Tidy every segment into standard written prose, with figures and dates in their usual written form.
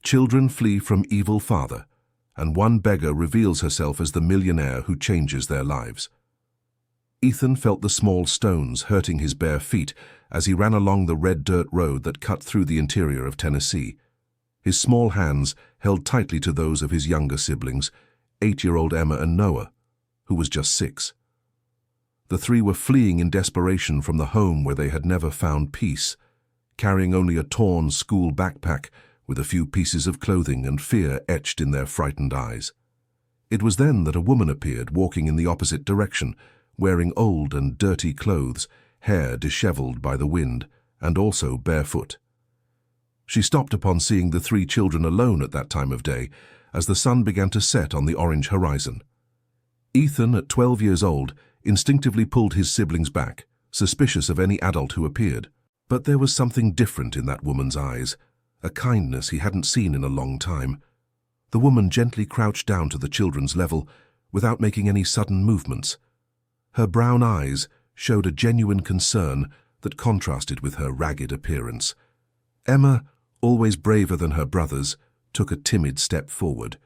Children flee from evil father, and one beggar reveals herself as the millionaire who changes their lives. Ethan felt the small stones hurting his bare feet as he ran along the red dirt road that cut through the interior of Tennessee. His small hands held tightly to those of his younger siblings, 8-year-old Emma and Noah, who was just 6. The three were fleeing in desperation from the home where they had never found peace, carrying only a torn school backpack with a few pieces of clothing and fear etched in their frightened eyes. It was then that a woman appeared, walking in the opposite direction, wearing old and dirty clothes, hair disheveled by the wind, and also barefoot. She stopped upon seeing the 3 children alone at that time of day, as the sun began to set on the orange horizon. Ethan, at 12 years old, instinctively pulled his siblings back, suspicious of any adult who appeared. But there was something different in that woman's eyes, a kindness he hadn't seen in a long time. The woman gently crouched down to the children's level, without making any sudden movements. Her brown eyes showed a genuine concern that contrasted with her ragged appearance. Emma, always braver than her brothers, took a timid step forward.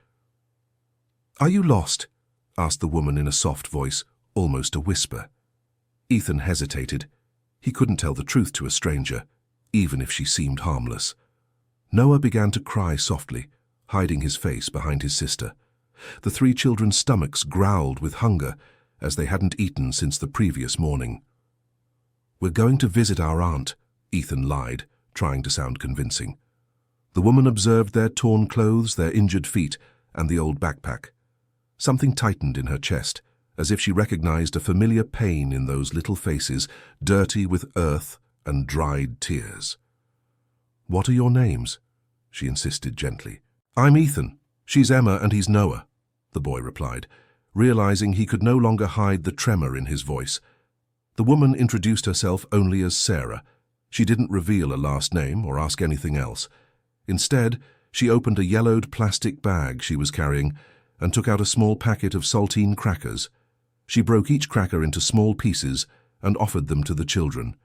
"Are you lost?" asked the woman in a soft voice, almost a whisper. Ethan hesitated. He couldn't tell the truth to a stranger, even if she seemed harmless. Noah began to cry softly, hiding his face behind his sister. The 3 children's stomachs growled with hunger, as they hadn't eaten since the previous morning. "We're going to visit our aunt," Ethan lied, trying to sound convincing. The woman observed their torn clothes, their injured feet, and the old backpack. Something tightened in her chest, as if she recognized a familiar pain in those little faces, dirty with earth and dried tears. "What are your names?" she insisted gently. "I'm Ethan. She's Emma and he's Noah," the boy replied, realizing he could no longer hide the tremor in his voice. The woman introduced herself only as Sarah. She didn't reveal a last name or ask anything else. Instead, she opened a yellowed plastic bag she was carrying and took out a small packet of saltine crackers. She broke each cracker into small pieces and offered them to the children.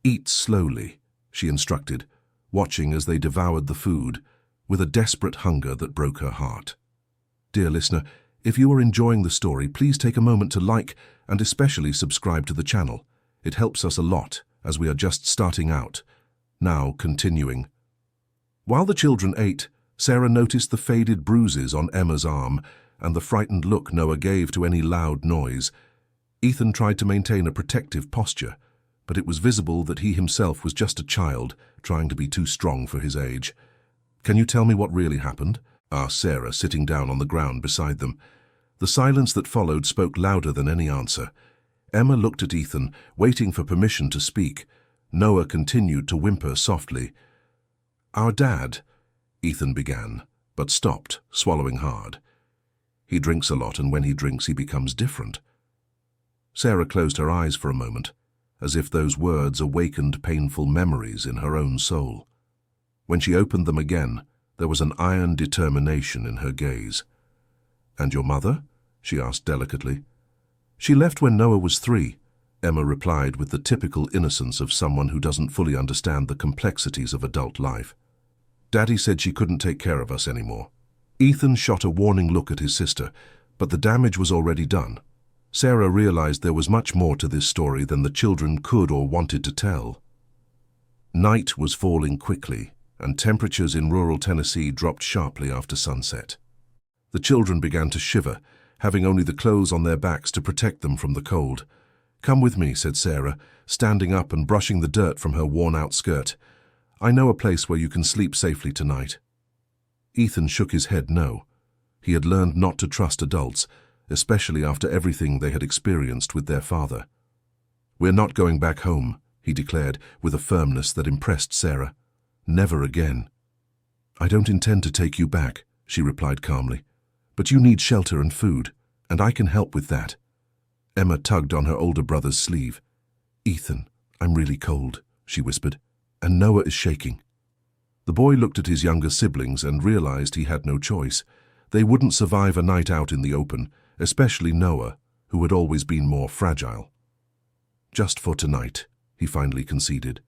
"Eat slowly," she instructed, watching as they devoured the food, with a desperate hunger that broke her heart. Dear listener, if you are enjoying the story, please take a moment to like and especially subscribe to the channel. It helps us a lot, as we are just starting out. Now, continuing. While the children ate, Sarah noticed the faded bruises on Emma's arm and the frightened look Noah gave to any loud noise. Ethan tried to maintain a protective posture, but it was visible that he himself was just a child, trying to be too strong for his age. "Can you tell me what really happened?" asked Sarah, sitting down on the ground beside them. The silence that followed spoke louder than any answer. Emma looked at Ethan, waiting for permission to speak. Noah continued to whimper softly. "Our dad," Ethan began, but stopped, swallowing hard. "He drinks a lot, and when he drinks he becomes different." Sarah closed her eyes for a moment, as if those words awakened painful memories in her own soul. When she opened them again, there was an iron determination in her gaze. "And your mother?" she asked delicately. "She left when Noah was 3, Emma replied with the typical innocence of someone who doesn't fully understand the complexities of adult life. "Daddy said she couldn't take care of us anymore." Ethan shot a warning look at his sister, but the damage was already done. Sarah realized there was much more to this story than the children could or wanted to tell. Night was falling quickly, and temperatures in rural Tennessee dropped sharply after sunset. The children began to shiver, having only the clothes on their backs to protect them from the cold. "Come with me," said Sarah, standing up and brushing the dirt from her worn-out skirt. "I know a place where you can sleep safely tonight." Ethan shook his head no. He had learned not to trust adults, especially after everything they had experienced with their father. "We're not going back home," he declared with a firmness that impressed Sarah. "Never again." "I don't intend to take you back," she replied calmly. "But you need shelter and food, and I can help with that." Emma tugged on her older brother's sleeve. "Ethan, I'm really cold," she whispered, "and Noah is shaking." The boy looked at his younger siblings and realized he had no choice. They wouldn't survive a night out in the open, especially Noah, who had always been more fragile. "Just for tonight," he finally conceded.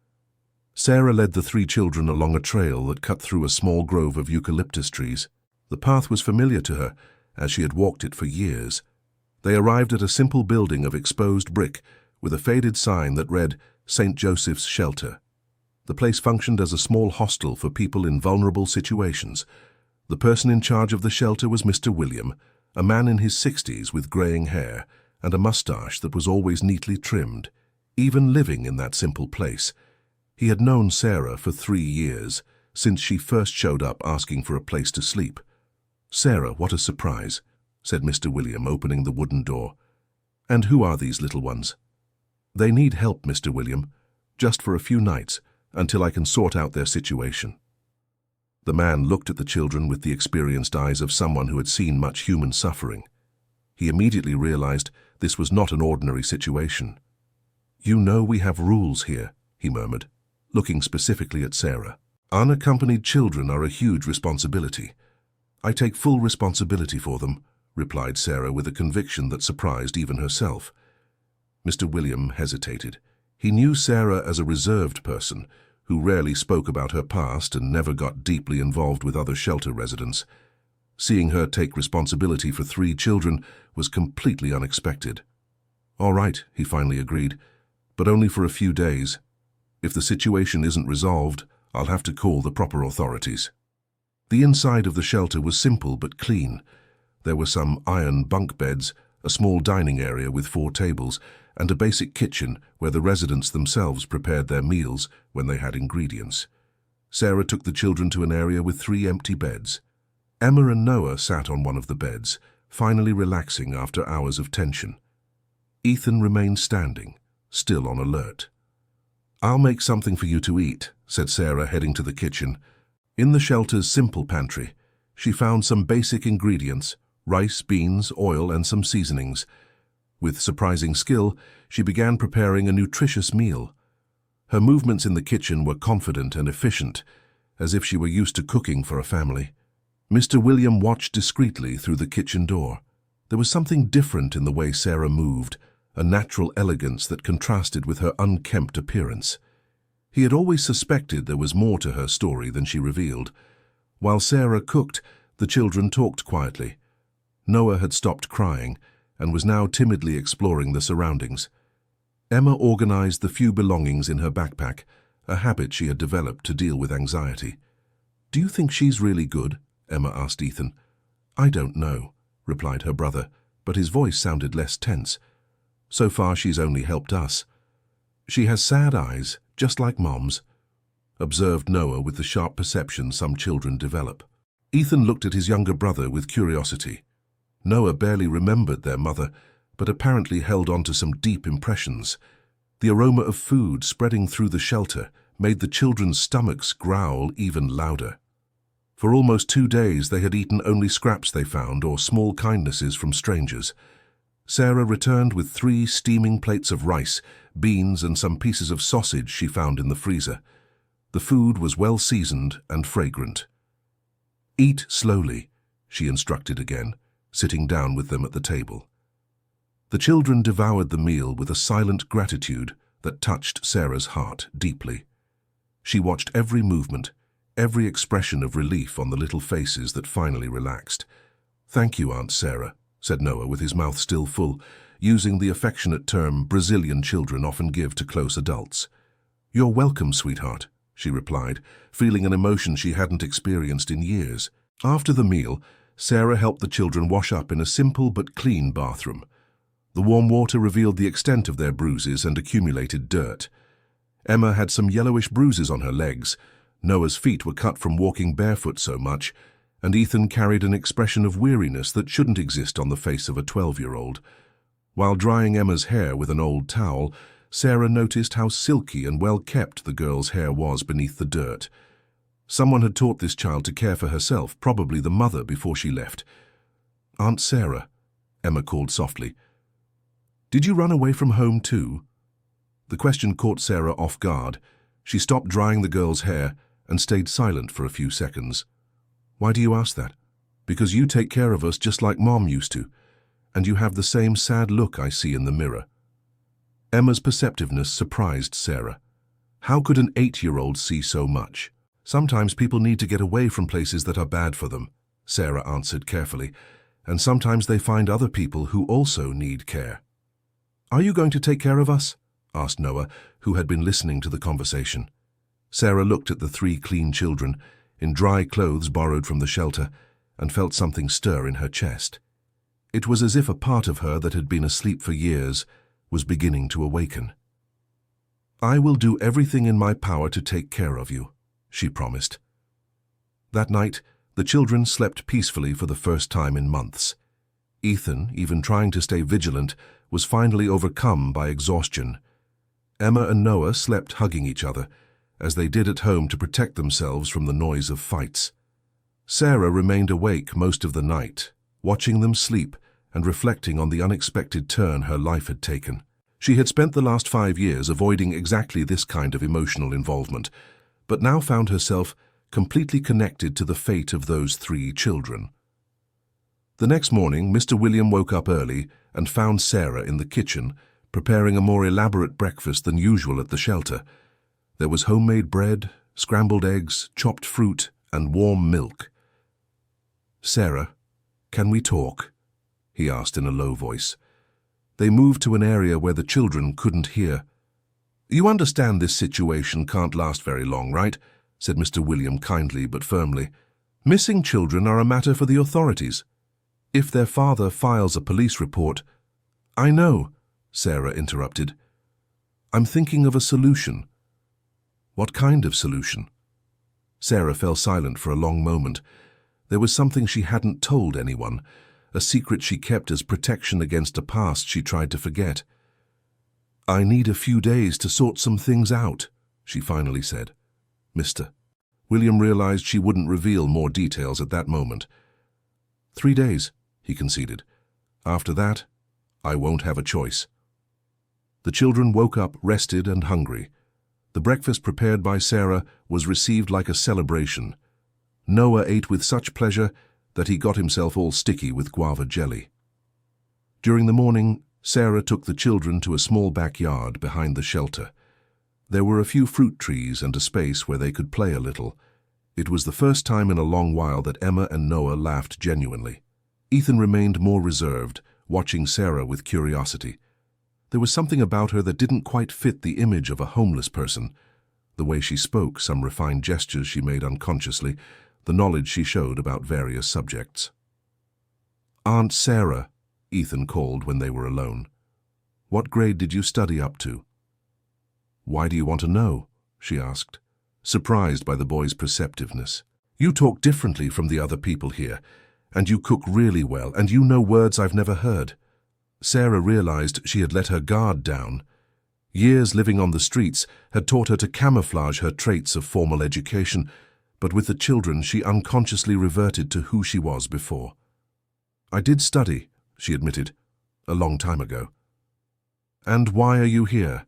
Sarah led the 3 children along a trail that cut through a small grove of eucalyptus trees. The path was familiar to her, as she had walked it for years. They arrived at a simple building of exposed brick with a faded sign that read, St. Joseph's Shelter. The place functioned as a small hostel for people in vulnerable situations. The person in charge of the shelter was Mr. William, a man in his 60s with greying hair and a moustache that was always neatly trimmed, even living in that simple place. He had known Sarah for 3 years, since she first showed up asking for a place to sleep. "Sarah, what a surprise," said Mr. William, opening the wooden door. "And who are these little ones?" "They need help, Mr. William, just for a few nights, until I can sort out their situation." The man looked at the children with the experienced eyes of someone who had seen much human suffering. He immediately realized this was not an ordinary situation. "You know we have rules here," he murmured, looking specifically at Sarah. "Unaccompanied children are a huge responsibility." "I take full responsibility for them," replied Sarah with a conviction that surprised even herself. Mr. William hesitated. He knew Sarah as a reserved person who rarely spoke about her past and never got deeply involved with other shelter residents. Seeing her take responsibility for 3 children was completely unexpected. "All right," he finally agreed, "but only for a few days. If the situation isn't resolved, I'll have to call the proper authorities." The inside of the shelter was simple but clean. There were some iron bunk beds, a small dining area with 4 tables, and a basic kitchen where the residents themselves prepared their meals when they had ingredients. Sarah took the children to an area with 3 empty beds. Emma and Noah sat on one of the beds, finally relaxing after hours of tension. Ethan remained standing, still on alert. "I'll make something for you to eat," said Sarah, heading to the kitchen. In the shelter's simple pantry, she found some basic ingredients: rice, beans, oil, and some seasonings. With surprising skill, she began preparing a nutritious meal. Her movements in the kitchen were confident and efficient, as if she were used to cooking for a family. Mr. William watched discreetly through the kitchen door. There was something different in the way Sarah moved, a natural elegance that contrasted with her unkempt appearance. He had always suspected there was more to her story than she revealed. While Sarah cooked, the children talked quietly. Noah had stopped crying and was now timidly exploring the surroundings. Emma organized the few belongings in her backpack, a habit she had developed to deal with anxiety. "Do you think she's really good?" Emma asked Ethan. "I don't know," replied her brother, but his voice sounded less tense. "So far she's only helped us." "She has sad eyes, just like Mom's," observed Noah with the sharp perception some children develop. Ethan looked at his younger brother with curiosity. Noah barely remembered their mother, but apparently held on to some deep impressions. The aroma of food spreading through the shelter made the children's stomachs growl even louder. For almost 2 days they had eaten only scraps they found or small kindnesses from strangers. Sarah returned with 3 steaming plates of rice, beans, and some pieces of sausage she found in the freezer. The food was well seasoned and fragrant. "Eat slowly," she instructed again, sitting down with them at the table. The children devoured the meal with a silent gratitude that touched Sarah's heart deeply. She watched every movement, every expression of relief on the little faces that finally relaxed. "Thank you, Aunt Sarah," said Noah with his mouth still full, using the affectionate term Brazilian children often give to close adults. "You're welcome, sweetheart," she replied, feeling an emotion she hadn't experienced in years. After the meal, Sarah helped the children wash up in a simple but clean bathroom. The warm water revealed the extent of their bruises and accumulated dirt. Emma had some yellowish bruises on her legs. Noah's feet were cut from walking barefoot so much, and Ethan carried an expression of weariness that shouldn't exist on the face of a 12-year-old. While drying Emma's hair with an old towel, Sarah noticed how silky and well-kept the girl's hair was beneath the dirt. Someone had taught this child to care for herself, probably the mother, before she left. "Aunt Sarah," Emma called softly, "did you run away from home too?" The question caught Sarah off guard. She stopped drying the girl's hair and stayed silent for a few seconds. "Why do you ask that?" "Because you take care of us just like Mom used to, and you have the same sad look I see in the mirror." Emma's perceptiveness surprised Sarah. How could an 8-year-old see so much? Sometimes people need to get away from places that are bad for them, Sarah answered carefully, and sometimes they find other people who also need care. Are you going to take care of us? Asked Noah, who had been listening to the conversation. Sarah looked at the 3 clean children, in dry clothes borrowed from the shelter, and felt something stir in her chest. It was as if a part of her that had been asleep for years was beginning to awaken. I will do everything in my power to take care of you, she promised. That night, the children slept peacefully for the first time in months. Ethan, even trying to stay vigilant, was finally overcome by exhaustion. Emma and Noah slept hugging each other, as they did at home to protect themselves from the noise of fights. Sarah remained awake most of the night, watching them sleep and reflecting on the unexpected turn her life had taken. She had spent the last 5 years avoiding exactly this kind of emotional involvement, but now found herself completely connected to the fate of those 3 children. The next morning, Mr. William woke up early and found Sarah in the kitchen, preparing a more elaborate breakfast than usual at the shelter. There was homemade bread, scrambled eggs, chopped fruit, and warm milk. Sarah, can we talk? He asked in a low voice. They moved to an area where the children couldn't hear. You understand this situation can't last very long, right? Said Mr. William kindly but firmly. Missing children are a matter for the authorities. If their father files a police report... I know, Sarah interrupted. I'm thinking of a solution. What kind of solution? Sarah fell silent for a long moment. There was something she hadn't told anyone, a secret she kept as protection against a past she tried to forget. I need a few days to sort some things out, she finally said. Mr. William realized she wouldn't reveal more details at that moment. 3 days, he conceded. After that, I won't have a choice. The children woke up rested and hungry. The breakfast prepared by Sarah was received like a celebration. Noah ate with such pleasure that he got himself all sticky with guava jelly. During the morning, Sarah took the children to a small backyard behind the shelter. There were a few fruit trees and a space where they could play a little. It was the first time in a long while that Emma and Noah laughed genuinely. Ethan remained more reserved, watching Sarah with curiosity. There was something about her that didn't quite fit the image of a homeless person. The way she spoke, some refined gestures she made unconsciously, the knowledge she showed about various subjects. Aunt Sarah, Ethan called when they were alone. What grade did you study up to? Why do you want to know? She asked, surprised by the boy's perceptiveness. You talk differently from the other people here, and you cook really well, and you know words I've never heard. Sarah realized she had let her guard down. Years living on the streets had taught her to camouflage her traits of formal education, but with the children she unconsciously reverted to who she was before. I did study, she admitted, a long time ago. And why are you here?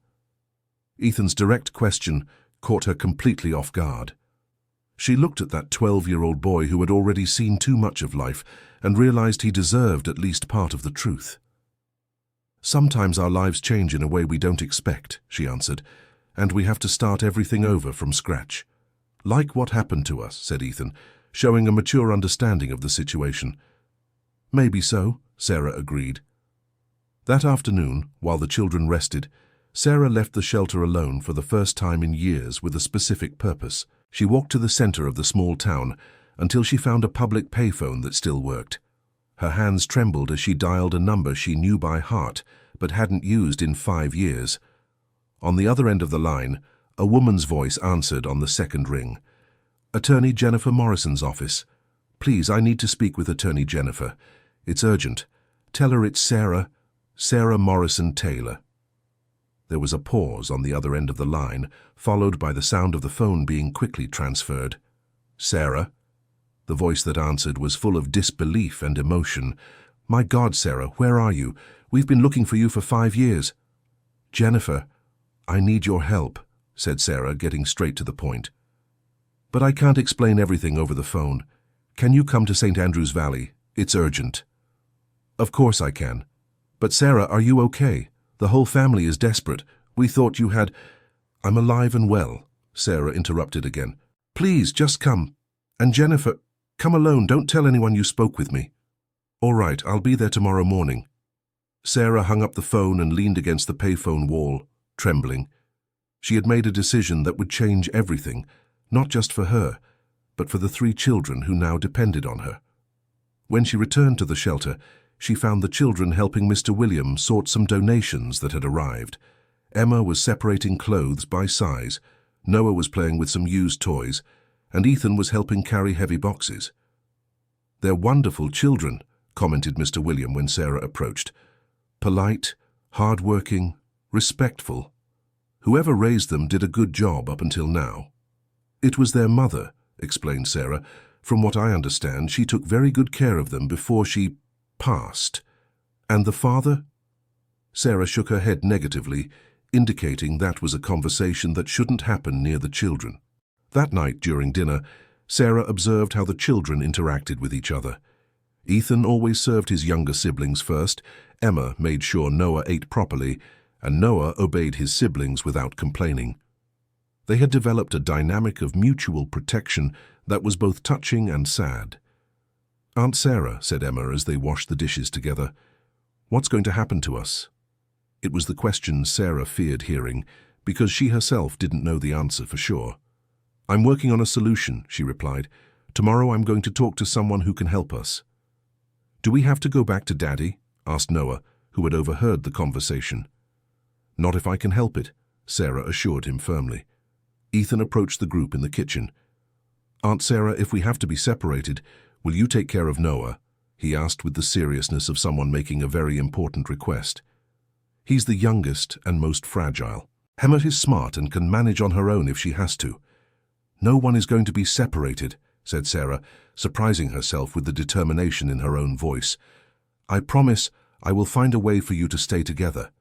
Ethan's direct question caught her completely off guard. She looked at that 12-year-old boy who had already seen too much of life and realized he deserved at least part of the truth. Sometimes our lives change in a way we don't expect, she answered, and we have to start everything over from scratch. Like what happened to us, said Ethan, showing a mature understanding of the situation. Maybe so, Sarah agreed. That afternoon, while the children rested, Sarah left the shelter alone for the first time in years with a specific purpose. She walked to the center of the small town until she found a public payphone that still worked. Her hands trembled as she dialed a number she knew by heart but hadn't used in 5 years. On the other end of the line, a woman's voice answered on the second ring. Attorney Jennifer Morrison's office. Please, I need to speak with Attorney Jennifer. It's urgent. Tell her it's Sarah Morrison Taylor. There was a pause on the other end of the line, followed by the sound of the phone being quickly transferred. Sarah? The voice that answered was full of disbelief and emotion. My God, Sarah, where are you? We've been looking for you for 5 years. Jennifer, I need your help, said Sarah, getting straight to the point. But I can't explain everything over the phone. Can you come to St. Andrews Valley? It's urgent. Of course I can. But Sarah, are you okay? The whole family is desperate. We thought you had... I'm alive and well, Sarah interrupted again. Please, just come. And Jennifer, come alone, don't tell anyone you spoke with me. All right, I'll be there tomorrow morning. Sarah hung up the phone and leaned against the payphone wall, trembling. She had made a decision that would change everything, not just for her, but for the 3 children who now depended on her. When she returned to the shelter, she found the children helping Mr. William sort some donations that had arrived. Emma was separating clothes by size, Noah was playing with some used toys, and Ethan was helping carry heavy boxes. "They're wonderful children," commented Mr. William when Sarah approached. "Polite, hard-working, respectful. Whoever raised them did a good job up until now." "It was their mother," explained Sarah. "From what I understand, she took very good care of them before she passed." "And the father?" Sarah shook her head negatively, indicating that was a conversation that shouldn't happen near the children. That night during dinner, Sarah observed how the children interacted with each other. Ethan always served his younger siblings first, Emma made sure Noah ate properly, and Noah obeyed his siblings without complaining. They had developed a dynamic of mutual protection that was both touching and sad. "Aunt Sarah," said Emma as they washed the dishes together, "what's going to happen to us?" It was the question Sarah feared hearing, because she herself didn't know the answer for sure. "I'm working on a solution," she replied. "Tomorrow I'm going to talk to someone who can help us." "Do we have to go back to Daddy?" asked Noah, who had overheard the conversation. "Not if I can help it," Sarah assured him firmly. Ethan approached the group in the kitchen. "Aunt Sarah, if we have to be separated, will you take care of Noah?" he asked with the seriousness of someone making a very important request. "He's the youngest and most fragile. Emma is smart and can manage on her own if she has to." "No one is going to be separated," said Sarah, surprising herself with the determination in her own voice. "I promise I will find a way for you to stay together."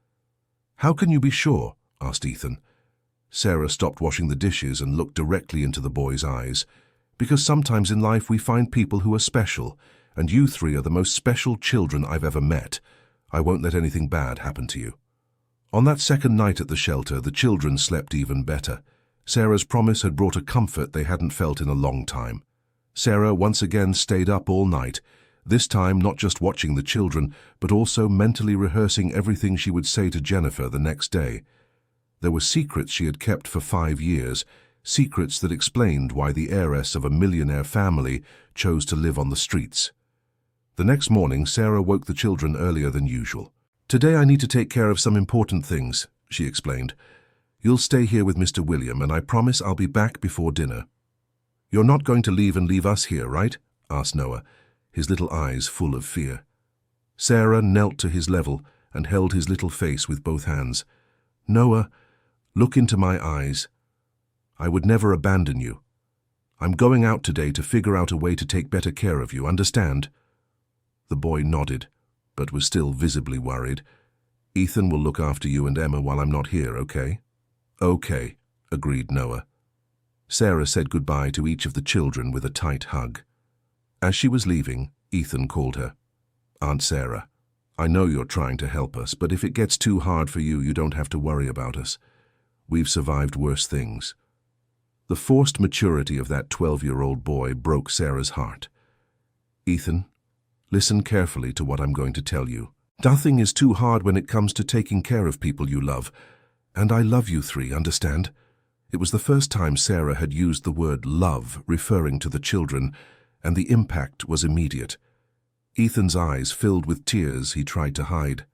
"How can you be sure?" asked Ethan. Sarah stopped washing the dishes and looked directly into the boy's eyes. "Because sometimes in life we find people who are special, and you 3 are the most special children I've ever met. I won't let anything bad happen to you." On that second night at the shelter, the children slept even better. Sarah's promise had brought a comfort they hadn't felt in a long time. Sarah once again stayed up all night, this time not just watching the children, but also mentally rehearsing everything she would say to Jennifer the next day. There were secrets she had kept for 5 years, secrets that explained why the heiress of a millionaire family chose to live on the streets. The next morning, Sarah woke the children earlier than usual. "Today I need to take care of some important things," she explained. "You'll stay here with Mr. William, and I promise I'll be back before dinner." "You're not going to leave and leave us here, right?" asked Noah, his little eyes full of fear. Sarah knelt to his level and held his little face with both hands. "Noah, look into my eyes. I would never abandon you. I'm going out today to figure out a way to take better care of you, understand?" The boy nodded, but was still visibly worried. "Ethan will look after you and Emma while I'm not here, okay?" "Okay," agreed Noah. Sarah said goodbye to each of the children with a tight hug. As she was leaving, Ethan called her. "Aunt Sarah, I know you're trying to help us, but if it gets too hard for you, you don't have to worry about us. We've survived worse things." The forced maturity of that 12-year-old boy broke Sarah's heart. "Ethan, listen carefully to what I'm going to tell you. Nothing is too hard when it comes to taking care of people you love. And I love you 3, understand?" It was the first time Sarah had used the word love referring to the children, and the impact was immediate. Ethan's eyes filled with tears he tried to hide.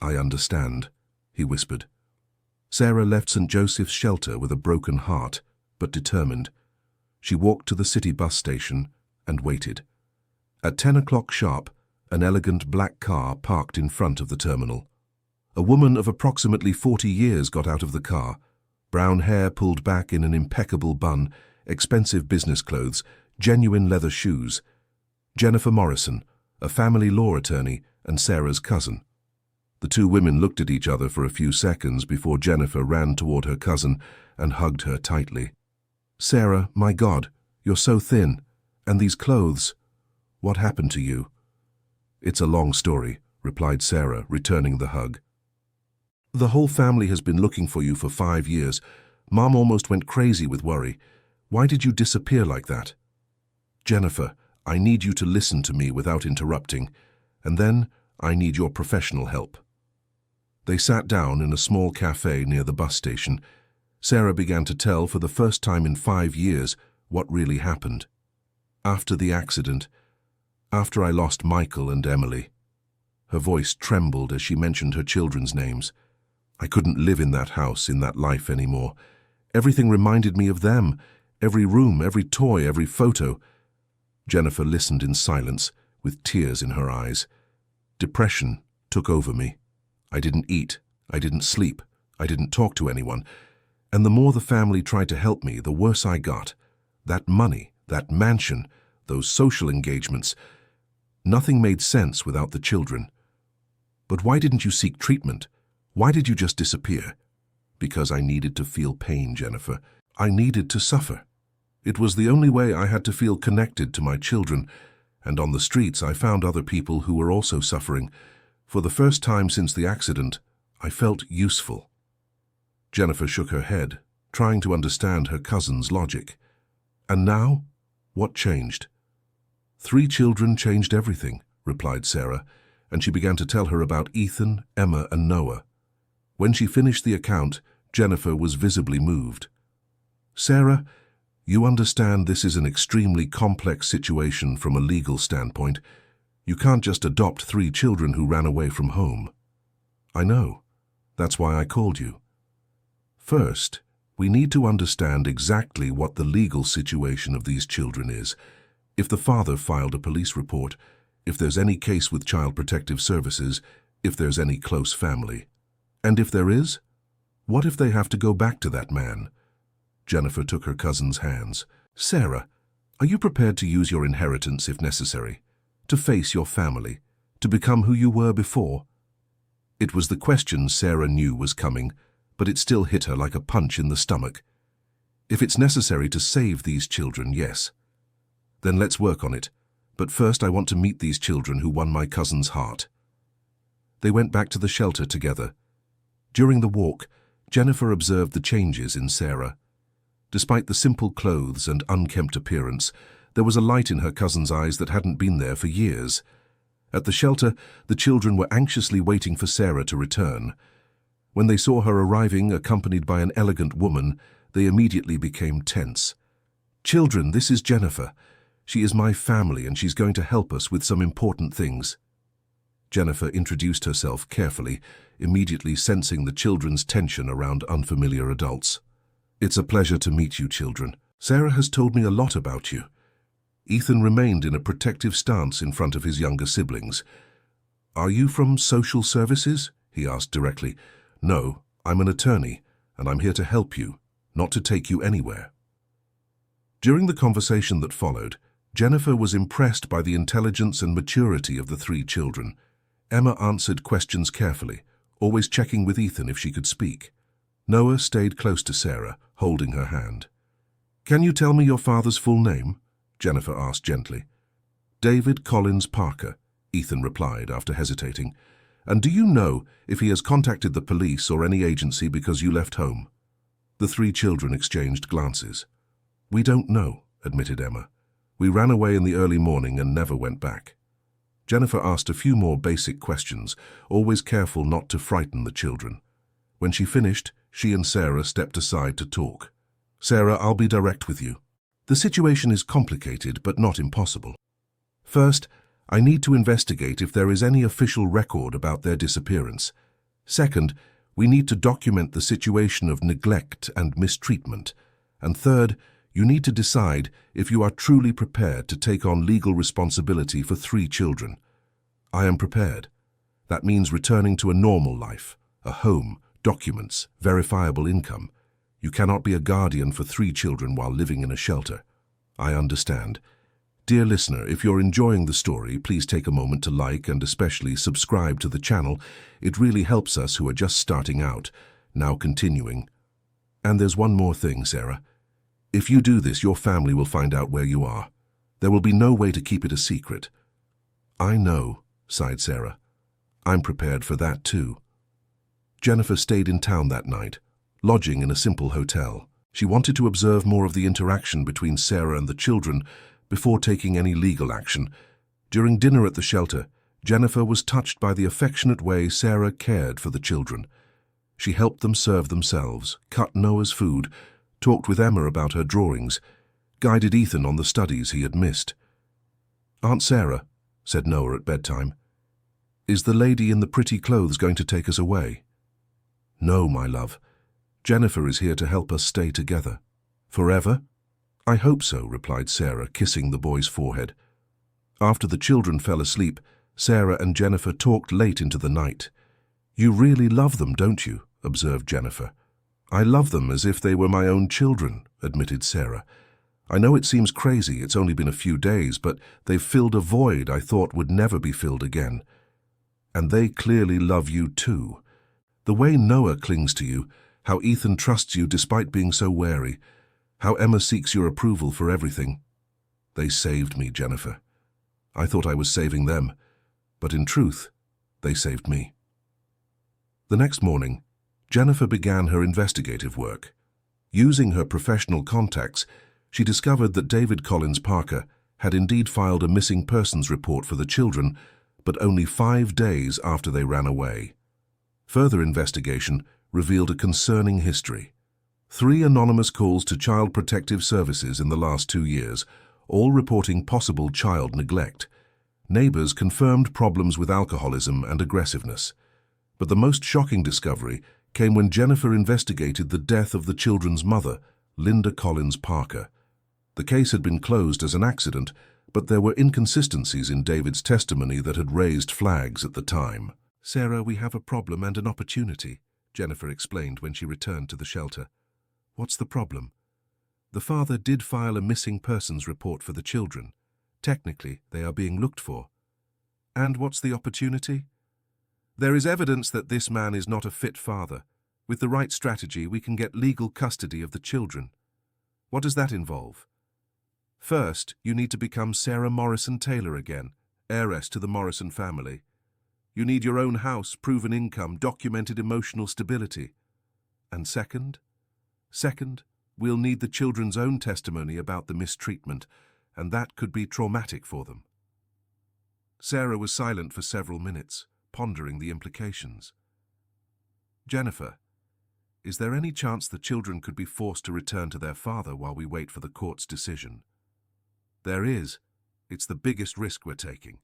"I understand," he whispered. Sarah left St. Joseph's shelter with a broken heart, but determined. She walked to the city bus station and waited. At 10 o'clock sharp, an elegant black car parked in front of the terminal. A woman of approximately 40 years got out of the car, brown hair pulled back in an impeccable bun, expensive business clothes, genuine leather shoes. Jennifer Morrison, a family law attorney and Sarah's cousin. The 2 women looked at each other for a few seconds before Jennifer ran toward her cousin and hugged her tightly. "Sarah, my God, you're so thin. And these clothes. What happened to you?" "It's a long story," replied Sarah, returning the hug. "The whole family has been looking for you for 5 years. Mom almost went crazy with worry. Why did you disappear like that? Jennifer, I need you to listen to me without interrupting, and then I need your professional help. They sat down in a small cafe near the bus station. Sarah began to tell, for the first time in 5 years, what really happened. After the accident, after I lost Michael and Emily. Her voice trembled as she mentioned her children's names. I couldn't live in that house, in that life anymore. Everything reminded me of them. Every room, every toy, every photo. Jennifer listened in silence, with tears in her eyes. Depression took over me. I didn't eat. I didn't sleep. I didn't talk to anyone. And the more the family tried to help me, the worse I got. That money, that mansion, those social engagements. Nothing made sense without the children. But why didn't you seek treatment? Why did you just disappear? Because I needed to feel pain, Jennifer. I needed to suffer. It was the only way I had to feel connected to my children, and on the streets I found other people who were also suffering. For the first time since the accident, I felt useful. Jennifer shook her head, trying to understand her cousin's logic. And now, what changed? 3 children changed everything, replied Sarah, and she began to tell her about Ethan, Emma, and Noah. When she finished the account, Jennifer was visibly moved. Sarah, you understand this is an extremely complex situation from a legal standpoint. You can't just adopt 3 children who ran away from home. I know. That's why I called you. First, we need to understand exactly what the legal situation of these children is. If the father filed a police report, if there's any case with Child Protective Services, if there's any close family. And if there is, what if they have to go back to that man? Jennifer took her cousin's hands. Sarah, are you prepared to use your inheritance if necessary? To face your family? To become who you were before? It was the question Sarah knew was coming, but it still hit her like a punch in the stomach. If it's necessary to save these children, yes. Then let's work on it. But first I want to meet these children who won my cousin's heart. They went back to the shelter together. During the walk, Jennifer observed the changes in Sarah. Despite the simple clothes and unkempt appearance, there was a light in her cousin's eyes that hadn't been there for years. At the shelter, the children were anxiously waiting for Sarah to return. When they saw her arriving, accompanied by an elegant woman, they immediately became tense. Children, this is Jennifer. She is my family and she's going to help us with some important things. Jennifer introduced herself carefully, immediately sensing the children's tension around unfamiliar adults. It's a pleasure to meet you, children. Sarah has told me a lot about you. Ethan remained in a protective stance in front of his younger siblings. Are you from social services? He asked directly. No, I'm an attorney, and I'm here to help you, not to take you anywhere. During the conversation that followed, Jennifer was impressed by the intelligence and maturity of the 3 children. Emma answered questions carefully, always checking with Ethan if she could speak. Noah stayed close to Sarah, holding her hand. Can you tell me your father's full name? Jennifer asked gently. David Collins Parker, Ethan replied after hesitating. And do you know if he has contacted the police or any agency because you left home? The 3 children exchanged glances. We don't know, admitted Emma. We ran away in the early morning and never went back. Jennifer asked a few more basic questions, always careful not to frighten the children. When she finished, she and Sarah stepped aside to talk. Sarah, I'll be direct with you. The situation is complicated, but not impossible. First, I need to investigate if there is any official record about their disappearance. Second, we need to document the situation of neglect and mistreatment. And third, you need to decide if you are truly prepared to take on legal responsibility for 3 children. I am prepared. That means returning to a normal life, a home, documents, verifiable income. You cannot be a guardian for 3 children while living in a shelter. I understand. Dear listener, if you're enjoying the story, please take a moment to like and especially subscribe to the channel. It really helps us who are just starting out, now continuing. And there's one more thing, Sarah. If you do this, your family will find out where you are. There will be no way to keep it a secret. I know, sighed Sarah. I'm prepared for that too. Jennifer stayed in town that night, lodging in a simple hotel. She wanted to observe more of the interaction between Sarah and the children before taking any legal action. During dinner at the shelter, Jennifer was touched by the affectionate way Sarah cared for the children. She helped them serve themselves, cut Noah's food, talked with Emma about her drawings, guided Ethan on the studies he had missed. "Aunt Sarah," said Noah at bedtime, "is the lady in the pretty clothes going to take us away?" "No, my love. Jennifer is here to help us stay together." "Forever?" "I hope so," replied Sarah, kissing the boy's forehead. After the children fell asleep, Sarah and Jennifer talked late into the night. "You really love them, don't you?" observed Jennifer. "I love them as if they were my own children," admitted Sarah. "I know it seems crazy, it's only been a few days, but they've filled a void I thought would never be filled again. And they clearly love you too. The way Noah clings to you, how Ethan trusts you despite being so wary, how Emma seeks your approval for everything. They saved me, Jennifer. I thought I was saving them, but in truth, they saved me." The next morning, Jennifer began her investigative work. Using her professional contacts, she discovered that David Collins Parker had indeed filed a missing persons report for the children, but only 5 days after they ran away. Further investigation revealed a concerning history. 3 anonymous calls to Child Protective Services in the last 2 years, all reporting possible child neglect. Neighbors confirmed problems with alcoholism and aggressiveness. But the most shocking discovery came when Jennifer investigated the death of the children's mother, Linda Collins Parker. The case had been closed as an accident, but there were inconsistencies in David's testimony that had raised flags at the time. "Sarah, we have a problem and an opportunity," Jennifer explained when she returned to the shelter. "What's the problem?" "The father did file a missing persons report for the children. Technically, they are being looked for." "And what's the opportunity?" "There is evidence that this man is not a fit father. With the right strategy, we can get legal custody of the children." "What does that involve?" "First, you need to become Sarah Morrison Taylor again, heiress to the Morrison family. You need your own house, proven income, documented emotional stability. And second? Second, we'll need the children's own testimony about the mistreatment, and that could be traumatic for them." Sarah was silent for several minutes, pondering the implications. "Jennifer, is there any chance the children could be forced to return to their father while we wait for the court's decision?" "There is. It's the biggest risk we're taking."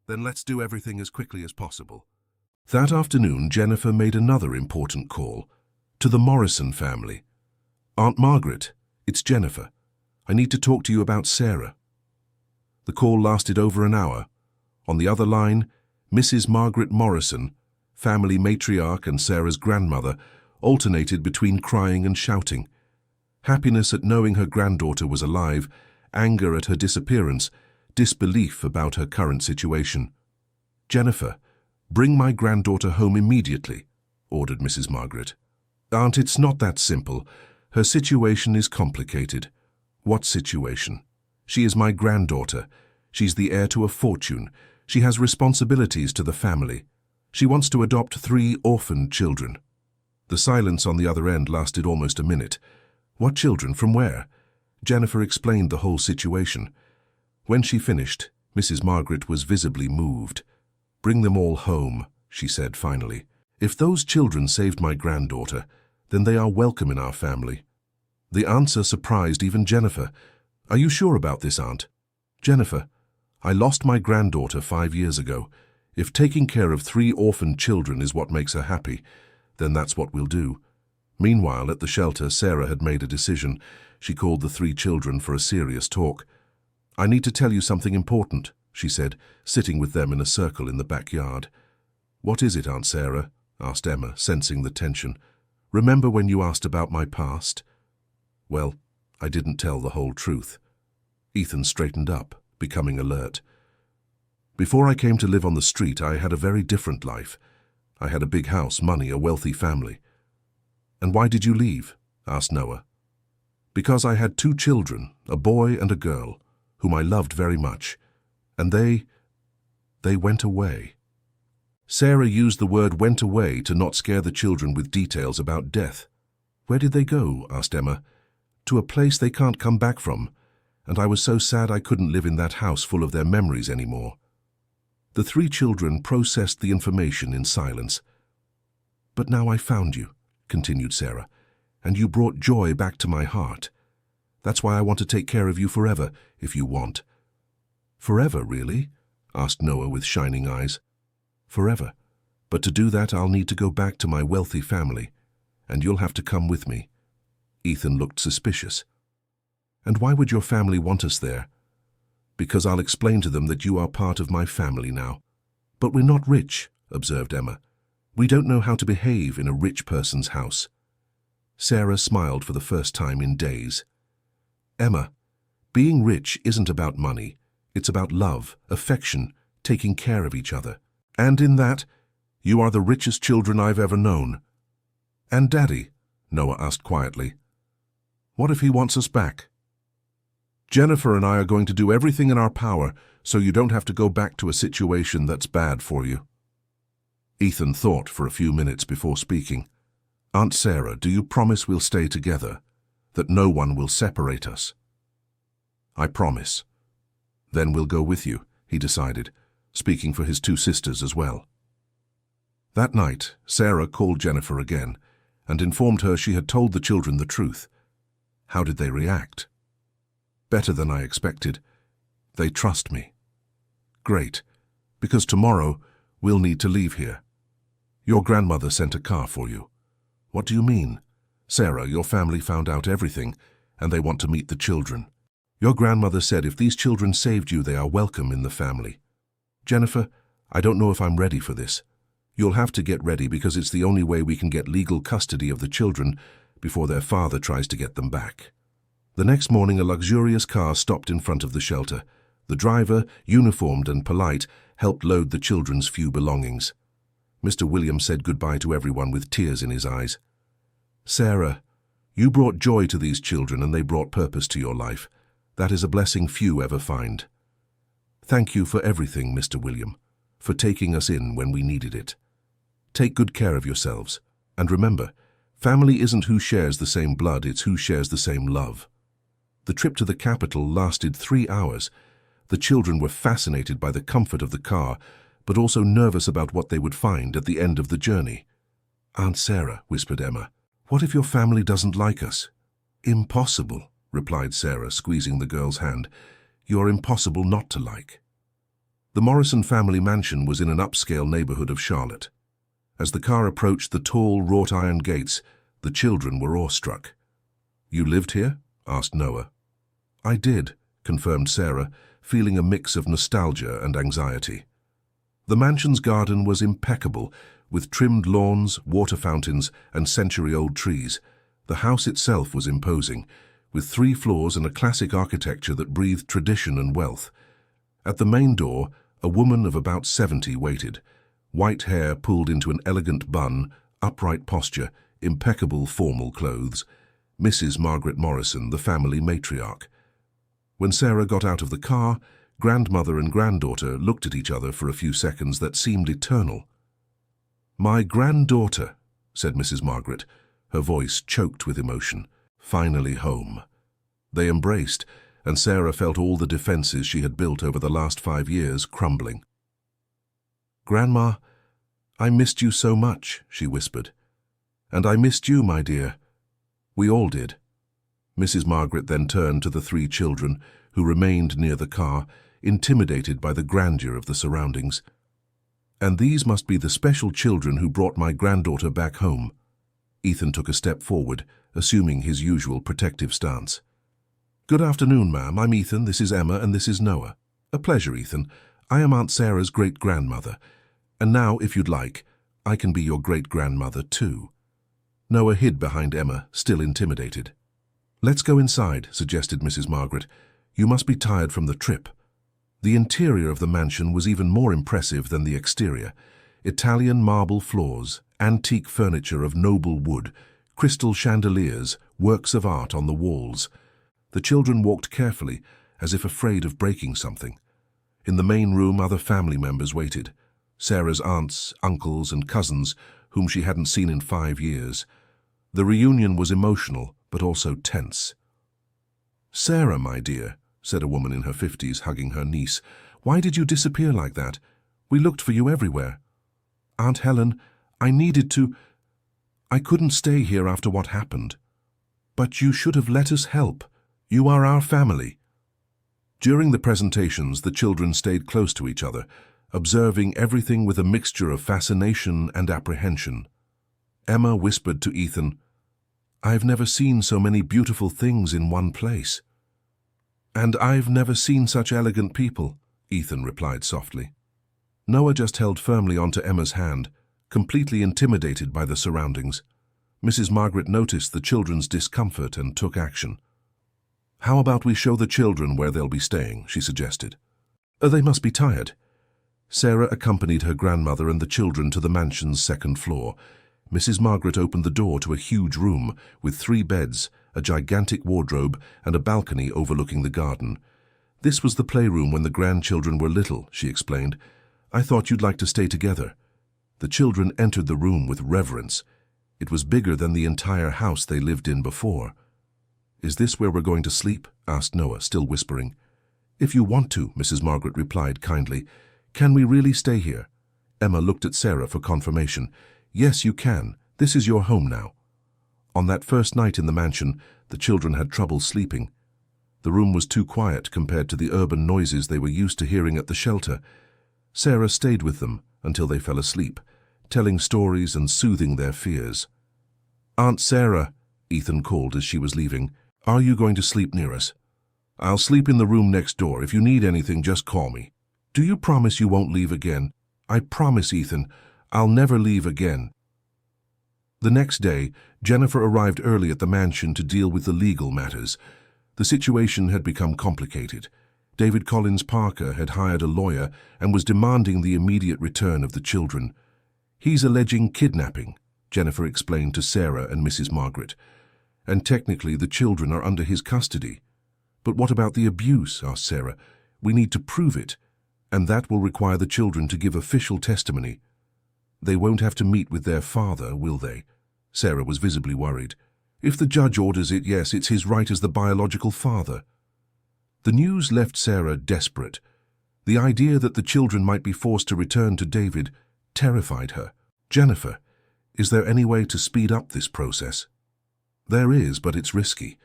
"Then let's do everything as quickly as possible." That afternoon, Jennifer made another important call to the Morrison family. "Aunt Margaret, it's Jennifer. I need to talk to you about Sarah." The call lasted over an hour. On the other line, Mrs. Margaret Morrison, family matriarch and Sarah's grandmother, alternated between crying and shouting. Happiness at knowing her granddaughter was alive, anger at her disappearance, disbelief about her current situation. "Jennifer, bring my granddaughter home immediately," ordered Mrs. Margaret. "Aunt, it's not that simple. Her situation is complicated." "What situation?" "She is my granddaughter. She's the heir to a fortune. She has responsibilities to the family. She wants to adopt 3 orphaned children." The silence on the other end lasted almost a minute. "What children? From where?" Jennifer explained the whole situation. When she finished, Mrs. Margaret was visibly moved. "Bring them all home," she said finally. "If those children saved my granddaughter, then they are welcome in our family." The answer surprised even Jennifer. "Are you sure about this, Aunt?" "Jennifer, I lost my granddaughter 5 years ago. If taking care of 3 orphaned children is what makes her happy, then that's what we'll do." Meanwhile, at the shelter, Sarah had made a decision. She called the 3 children for a serious talk. "I need to tell you something important," she said, sitting with them in a circle in the backyard. "What is it, Aunt Sarah?" asked Emma, sensing the tension. "Remember when you asked about my past?" "Well, I didn't tell the whole truth." Ethan straightened up, becoming alert. "Before I came to live on the street, I had a very different life. I had a big house, money, a wealthy family." "And why did you leave?" asked Noah. "Because I had 2 children, a boy and a girl, whom I loved very much, and they went away." Sarah used the word "went away" to not scare the children with details about death. Where did they go? Asked Emma. To a place they can't come back from, and I was so sad I couldn't live in that house full of their memories anymore. The three children processed the information in silence. But now I found you, continued Sarah, and you brought joy back to my heart. That's why I want to take care of you forever, if you want. Forever, really? Asked Noah with shining eyes. Forever. But to do that, I'll need to go back to my wealthy family, and you'll have to come with me. Ethan looked suspicious. And why would your family want us there? Because I'll explain to them that you are part of my family now. But we're not rich, observed Emma. We don't know how to behave in a rich person's house. Sarah smiled for the first time in days. Emma, being rich isn't about money. It's about love, affection, taking care of each other. And in that, you are the richest children I've ever known. And Daddy, Noah asked quietly, what if he wants us back? Jennifer and I are going to do everything in our power so you don't have to go back to a situation that's bad for you. Ethan thought for a few minutes before speaking. Aunt Sarah, do you promise we'll stay together, that no one will separate us? I promise. Then we'll go with you, he decided, speaking for his two sisters as well. That night, Sarah called Jennifer again and informed her she had told the children the truth. How did they react? Better than I expected. They trust me. Great, because tomorrow we'll need to leave here. Your grandmother sent a car for you. What do you mean? Sarah, your family found out everything, and they want to meet the children. Your grandmother said if these children saved you, they are welcome in the family. Jennifer, I don't know if I'm ready for this. You'll have to get ready because it's the only way we can get legal custody of the children before their father tries to get them back. The next morning, a luxurious car stopped in front of the shelter. The driver, uniformed and polite, helped load the children's few belongings. Mr. Williams said goodbye to everyone with tears in his eyes. Sarah, you brought joy to these children and they brought purpose to your life. That is a blessing few ever find. Thank you for everything, Mr. William, for taking us in when we needed it. Take good care of yourselves. And remember, family isn't who shares the same blood, it's who shares the same love. The trip to the capital lasted 3 hours. The children were fascinated by the comfort of the car, but also nervous about what they would find at the end of the journey. Aunt Sarah, whispered Emma, what if your family doesn't like us? Impossible, replied Sarah, squeezing the girl's hand. You're impossible not to like. The Morrison family mansion was in an upscale neighborhood of Charlotte. As the car approached the tall wrought-iron gates, the children were awestruck. You lived here? Asked Noah. I did, confirmed Sarah, feeling a mix of nostalgia and anxiety. The mansion's garden was impeccable, with trimmed lawns, water fountains, and century-old trees. The house itself was imposing, with 3 floors and a classic architecture that breathed tradition and wealth. At the main door, a woman of about 70 waited. White hair pulled into an elegant bun, upright posture, impeccable formal clothes. Mrs. Margaret Morrison, the family matriarch. When Sarah got out of the car, grandmother and granddaughter looked at each other for a few seconds that seemed eternal. My granddaughter, said Mrs. Margaret, her voice choked with emotion. Finally home. They embraced, and Sarah felt all the defenses she had built over the last 5 years crumbling. Grandma, I missed you so much, she whispered. And I missed you, my dear. We all did. Mrs. Margaret then turned to the 3 children, who remained near the car, intimidated by the grandeur of the surroundings. And these must be the special children who brought my granddaughter back home. Ethan took a step forward, assuming his usual protective stance. Good afternoon, ma'am. I'm Ethan, this is Emma, and this is Noah. A pleasure, Ethan. I am Aunt Sarah's great-grandmother. And now, if you'd like, I can be your great-grandmother too. Noah hid behind Emma, still intimidated. Let's go inside, suggested Mrs. Margaret. You must be tired from the trip. The interior of the mansion was even more impressive than the exterior. Italian marble floors, antique furniture of noble wood, crystal chandeliers, works of art on the walls. The children walked carefully, as if afraid of breaking something. In the main room, other family members waited. Sarah's aunts, uncles, and cousins, whom she hadn't seen in 5 years. The reunion was emotional, but also tense. "Sarah, my dear," said a woman in her 50s, hugging her niece, "why did you disappear like that? We looked for you everywhere." "Aunt Helen, I needed to. I couldn't stay here after what happened." "But you should have let us help. You are our family." During the presentations, the children stayed close to each other, observing everything with a mixture of fascination and apprehension. Emma whispered to Ethan, "I've never seen so many beautiful things in one place." "And I've never seen such elegant people," Ethan replied softly. Noah just held firmly onto Emma's hand, completely intimidated by the surroundings. Mrs. Margaret noticed the children's discomfort and took action. "How about we show the children where they'll be staying?" she suggested. "They must be tired." Sarah accompanied her grandmother and the children to the mansion's second floor. Mrs. Margaret opened the door to a huge room with 3 beds, a gigantic wardrobe, and a balcony overlooking the garden. "This was the playroom when the grandchildren were little," she explained. "I thought you'd like to stay together." The children entered the room with reverence. It was bigger than the entire house they lived in before. "Is this where we're going to sleep?" asked Noah, still whispering. "If you want to," Mrs. Margaret replied kindly. "Can we really stay here?" Emma looked at Sarah for confirmation. "Yes, you can. This is your home now." On that first night in the mansion, the children had trouble sleeping. The room was too quiet compared to the urban noises they were used to hearing at the shelter. Sarah stayed with them until they fell asleep, telling stories and soothing their fears. "Aunt Sarah," Ethan called as she was leaving, "are you going to sleep near us?" "I'll sleep in the room next door. If you need anything, just call me." "Do you promise you won't leave again?" "I promise, Ethan. I'll never leave again." The next day, Jennifer arrived early at the mansion to deal with the legal matters. The situation had become complicated. David Collins Parker had hired a lawyer and was demanding the immediate return of the children. "He's alleging kidnapping," Jennifer explained to Sarah and Mrs. Margaret. "And technically the children are under his custody." "But what about the abuse?" asked Sarah. "We need to prove it. And that will require the children to give official testimony." "They won't have to meet with their father, will they?" Sarah was visibly worried. "If the judge orders it, yes, it's his right as the biological father." The news left Sarah desperate. The idea that the children might be forced to return to David terrified her. "Jennifer, is there any way to speed up this process?" "There is, but it's risky.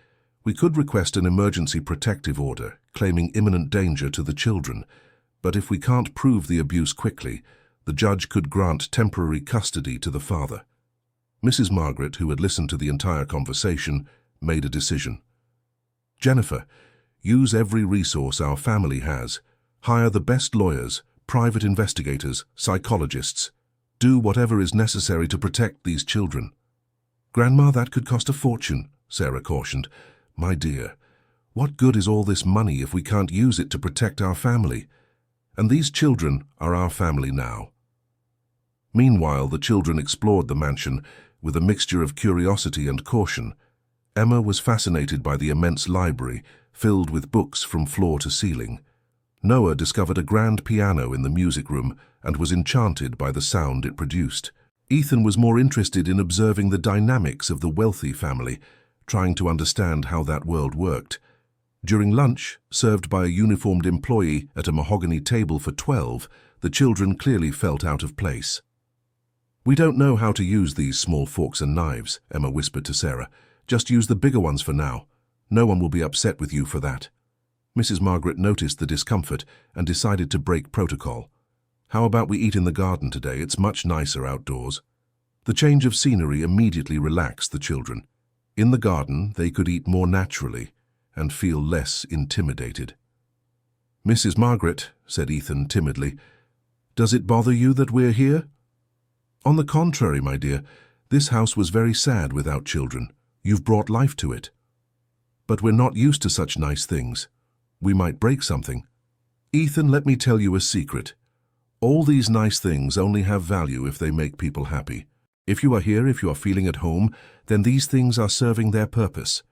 We could request an emergency protective order, claiming imminent danger to the children. But if we can't prove the abuse quickly, the judge could grant temporary custody to the father." Mrs. Margaret, who had listened to the entire conversation, made a decision. "Jennifer, use every resource our family has. Hire the best lawyers, private investigators, psychologists. Do whatever is necessary to protect these children." "Grandma, that could cost a fortune," Sarah cautioned. "My dear, what good is all this money if we can't use it to protect our family? And these children are our family now." Meanwhile, the children explored the mansion with a mixture of curiosity and caution. Emma was fascinated by the immense library, filled with books from floor to ceiling. Noah discovered a grand piano in the music room and was enchanted by the sound it produced. Ethan was more interested in observing the dynamics of the wealthy family, trying to understand how that world worked. During lunch, served by a uniformed employee at a mahogany table for 12, the children clearly felt out of place. "We don't know how to use these small forks and knives," Emma whispered to Sarah. "Just use the bigger ones for now. No one will be upset with you for that." Mrs. Margaret noticed the discomfort and decided to break protocol. "How about we eat in the garden today? It's much nicer outdoors." The change of scenery immediately relaxed the children. In the garden, they could eat more naturally and feel less intimidated. "Mrs. Margaret," said Ethan timidly, "does it bother you that we're here?" "On the contrary, my dear, this house was very sad without children. You've brought life to it." "But we're not used to such nice things. We might break something." "Ethan, let me tell you a secret. All these nice things only have value if they make people happy. If you are here, if you are feeling at home, then these things are serving their purpose."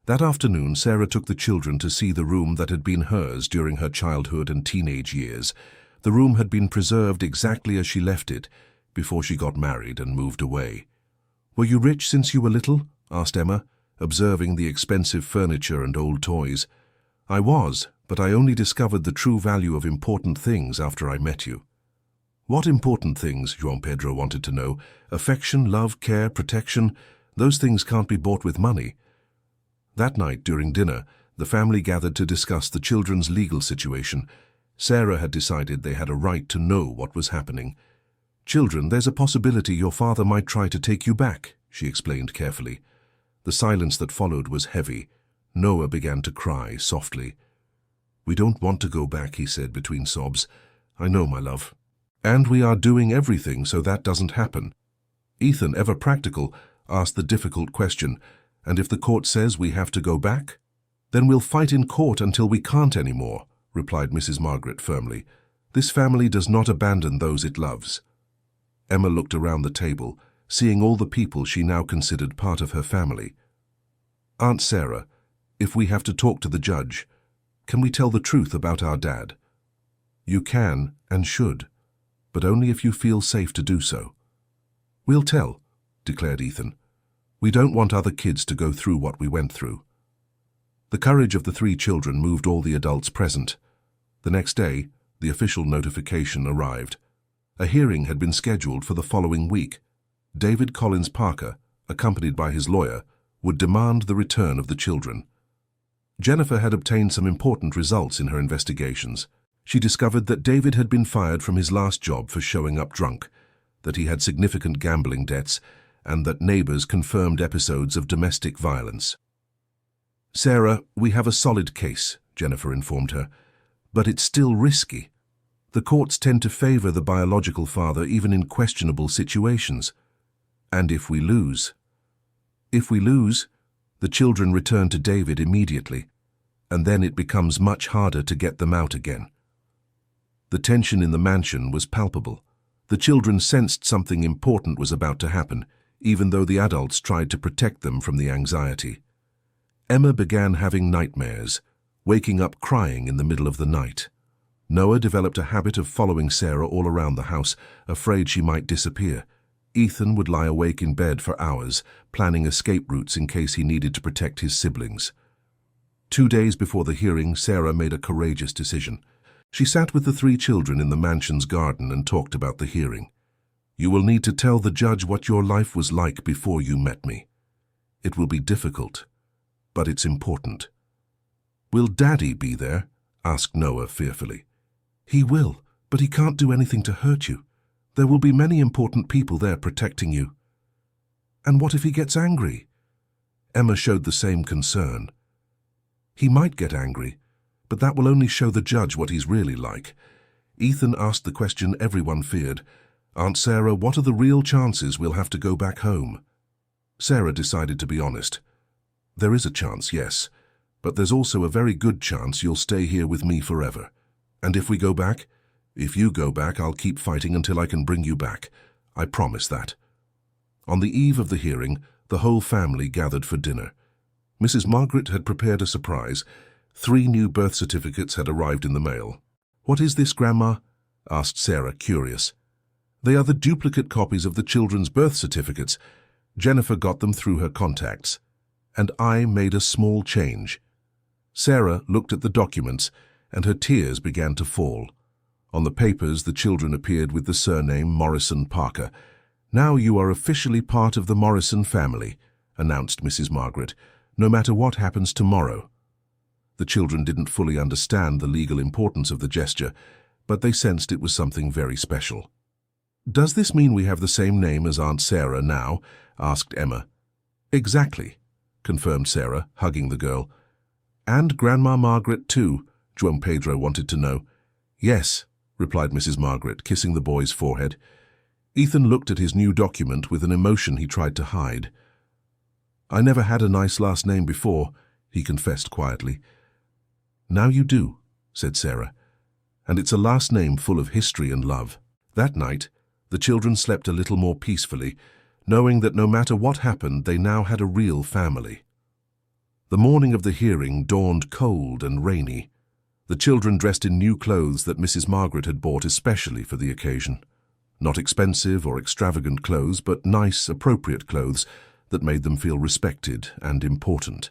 That afternoon, Sarah took the children to see the room that had been hers during her childhood and teenage years. The room had been preserved exactly as she left it, before she got married and moved away. Were you rich since you were little? Asked Emma, observing the expensive furniture and old toys. I was, but I only discovered the true value of important things after I met you. What important things? João Pedro wanted to know. Affection, love, care, protection. Those things can't be bought with money. That night, during dinner, the family gathered to discuss the children's legal situation. Sarah had decided they had a right to know what was happening. Children, there's a possibility your father might try to take you back, she explained carefully. The silence that followed was heavy. Noah began to cry softly. We don't want to go back, he said between sobs. I know, my love. And we are doing everything so that doesn't happen. Ethan, ever practical, asked the difficult question, and if the court says we have to go back? Then we'll fight in court until we can't anymore, replied Mrs. Margaret firmly. This family does not abandon those it loves. Emma looked around the table, seeing all the people she now considered part of her family. Aunt Sarah, if we have to talk to the judge, can we tell the truth about our dad? You can and should, but only if you feel safe to do so. We'll tell, declared Ethan. We don't want other kids to go through what we went through. The courage of the 3 children moved all the adults present. The next day, the official notification arrived. A hearing had been scheduled for the following week. David Collins Parker, accompanied by his lawyer, would demand the return of the children. Jennifer had obtained some important results in her investigations. She discovered that David had been fired from his last job for showing up drunk, that he had significant gambling debts, and that neighbors confirmed episodes of domestic violence. Sarah, we have a solid case, Jennifer informed her, but it's still risky. The courts tend to favor the biological father even in questionable situations. And if we lose? If we lose, the children return to David immediately, and then it becomes much harder to get them out again. The tension in the mansion was palpable. The children sensed something important was about to happen, even though the adults tried to protect them from the anxiety. Emma began having nightmares, waking up crying in the middle of the night. Noah developed a habit of following Sarah all around the house, afraid she might disappear. Ethan would lie awake in bed for hours, planning escape routes in case he needed to protect his siblings. 2 days before the hearing, Sarah made a courageous decision. She sat with the 3 children in the mansion's garden and talked about the hearing. You will need to tell the judge what your life was like before you met me. It will be difficult, but it's important. Will Daddy be there? Asked Noah fearfully. He will, but he can't do anything to hurt you. There will be many important people there protecting you. And what if he gets angry? Emma showed the same concern. He might get angry, but that will only show the judge what he's really like. Ethan asked the question everyone feared. Aunt Sarah, what are the real chances we'll have to go back home? Sarah decided to be honest. There is a chance, yes, but there's also a very good chance you'll stay here with me forever. And if we go back? If you go back, I'll keep fighting until I can bring you back. I promise that. On the eve of the hearing, the whole family gathered for dinner. Mrs. Margaret had prepared a surprise. 3 new birth certificates had arrived in the mail. What is this, Grandma? Asked Sarah, curious. They are the duplicate copies of the children's birth certificates. Jennifer got them through her contacts. And I made a small change. Sarah looked at the documents, and her tears began to fall. On the papers, the children appeared with the surname Morrison Parker. Now you are officially part of the Morrison family, announced Mrs. Margaret, no matter what happens tomorrow. The children didn't fully understand the legal importance of the gesture, but they sensed it was something very special. Does this mean we have the same name as Aunt Sarah now? Asked Emma. Exactly, confirmed Sarah, hugging the girl. And Grandma Margaret too, João Pedro wanted to know. Yes, replied Mrs. Margaret, kissing the boy's forehead. Ethan looked at his new document with an emotion he tried to hide. I never had a nice last name before, he confessed quietly. Now you do, said Sarah, and it's a last name full of history and love. That night, the children slept a little more peacefully, knowing that no matter what happened, they now had a real family. The morning of the hearing dawned cold and rainy. The children dressed in new clothes that Mrs. Margaret had bought especially for the occasion. Not expensive or extravagant clothes, but nice, appropriate clothes that made them feel respected and important.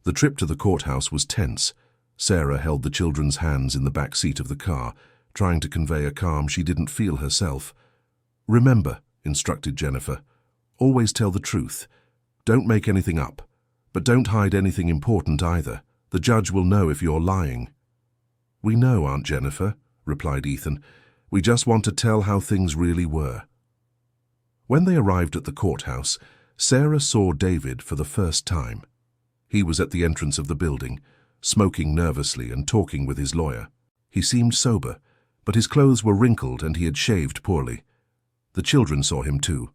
The trip to the courthouse was tense. Sarah held the children's hands in the back seat of the car, trying to convey a calm she didn't feel herself. "Remember," instructed Jennifer, "always tell the truth. Don't make anything up, but don't hide anything important either. The judge will know if you're lying." "We know, Aunt Jennifer," replied Ethan. "We just want to tell how things really were." When they arrived at the courthouse, Sarah saw David for the first time. He was at the entrance of the building, smoking nervously and talking with his lawyer. He seemed sober, but his clothes were wrinkled and he had shaved poorly. The children saw him too.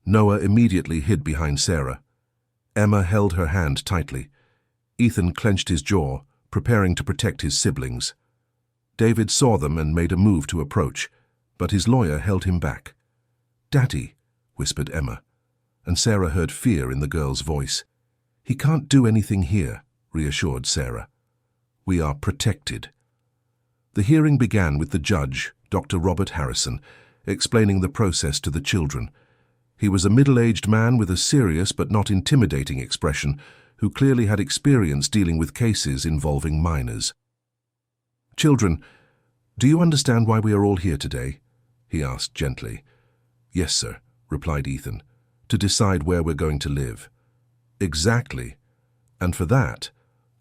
Noah immediately hid behind Sarah. Emma held her hand tightly. Ethan clenched his jaw, preparing to protect his siblings. David saw them and made a move to approach, but his lawyer held him back. "Daddy," whispered Emma, and Sarah heard fear in the girl's voice. "He can't do anything here," reassured Sarah. "We are protected." The hearing began with the judge, Dr. Robert Harrison, explaining the process to the children. He was a middle-aged man with a serious but not intimidating expression, who clearly had experience dealing with cases involving minors. "Children, do you understand why we are all here today?" he asked gently. "Yes, sir," replied Ethan. "To decide where we're going to live." "Exactly. And for that,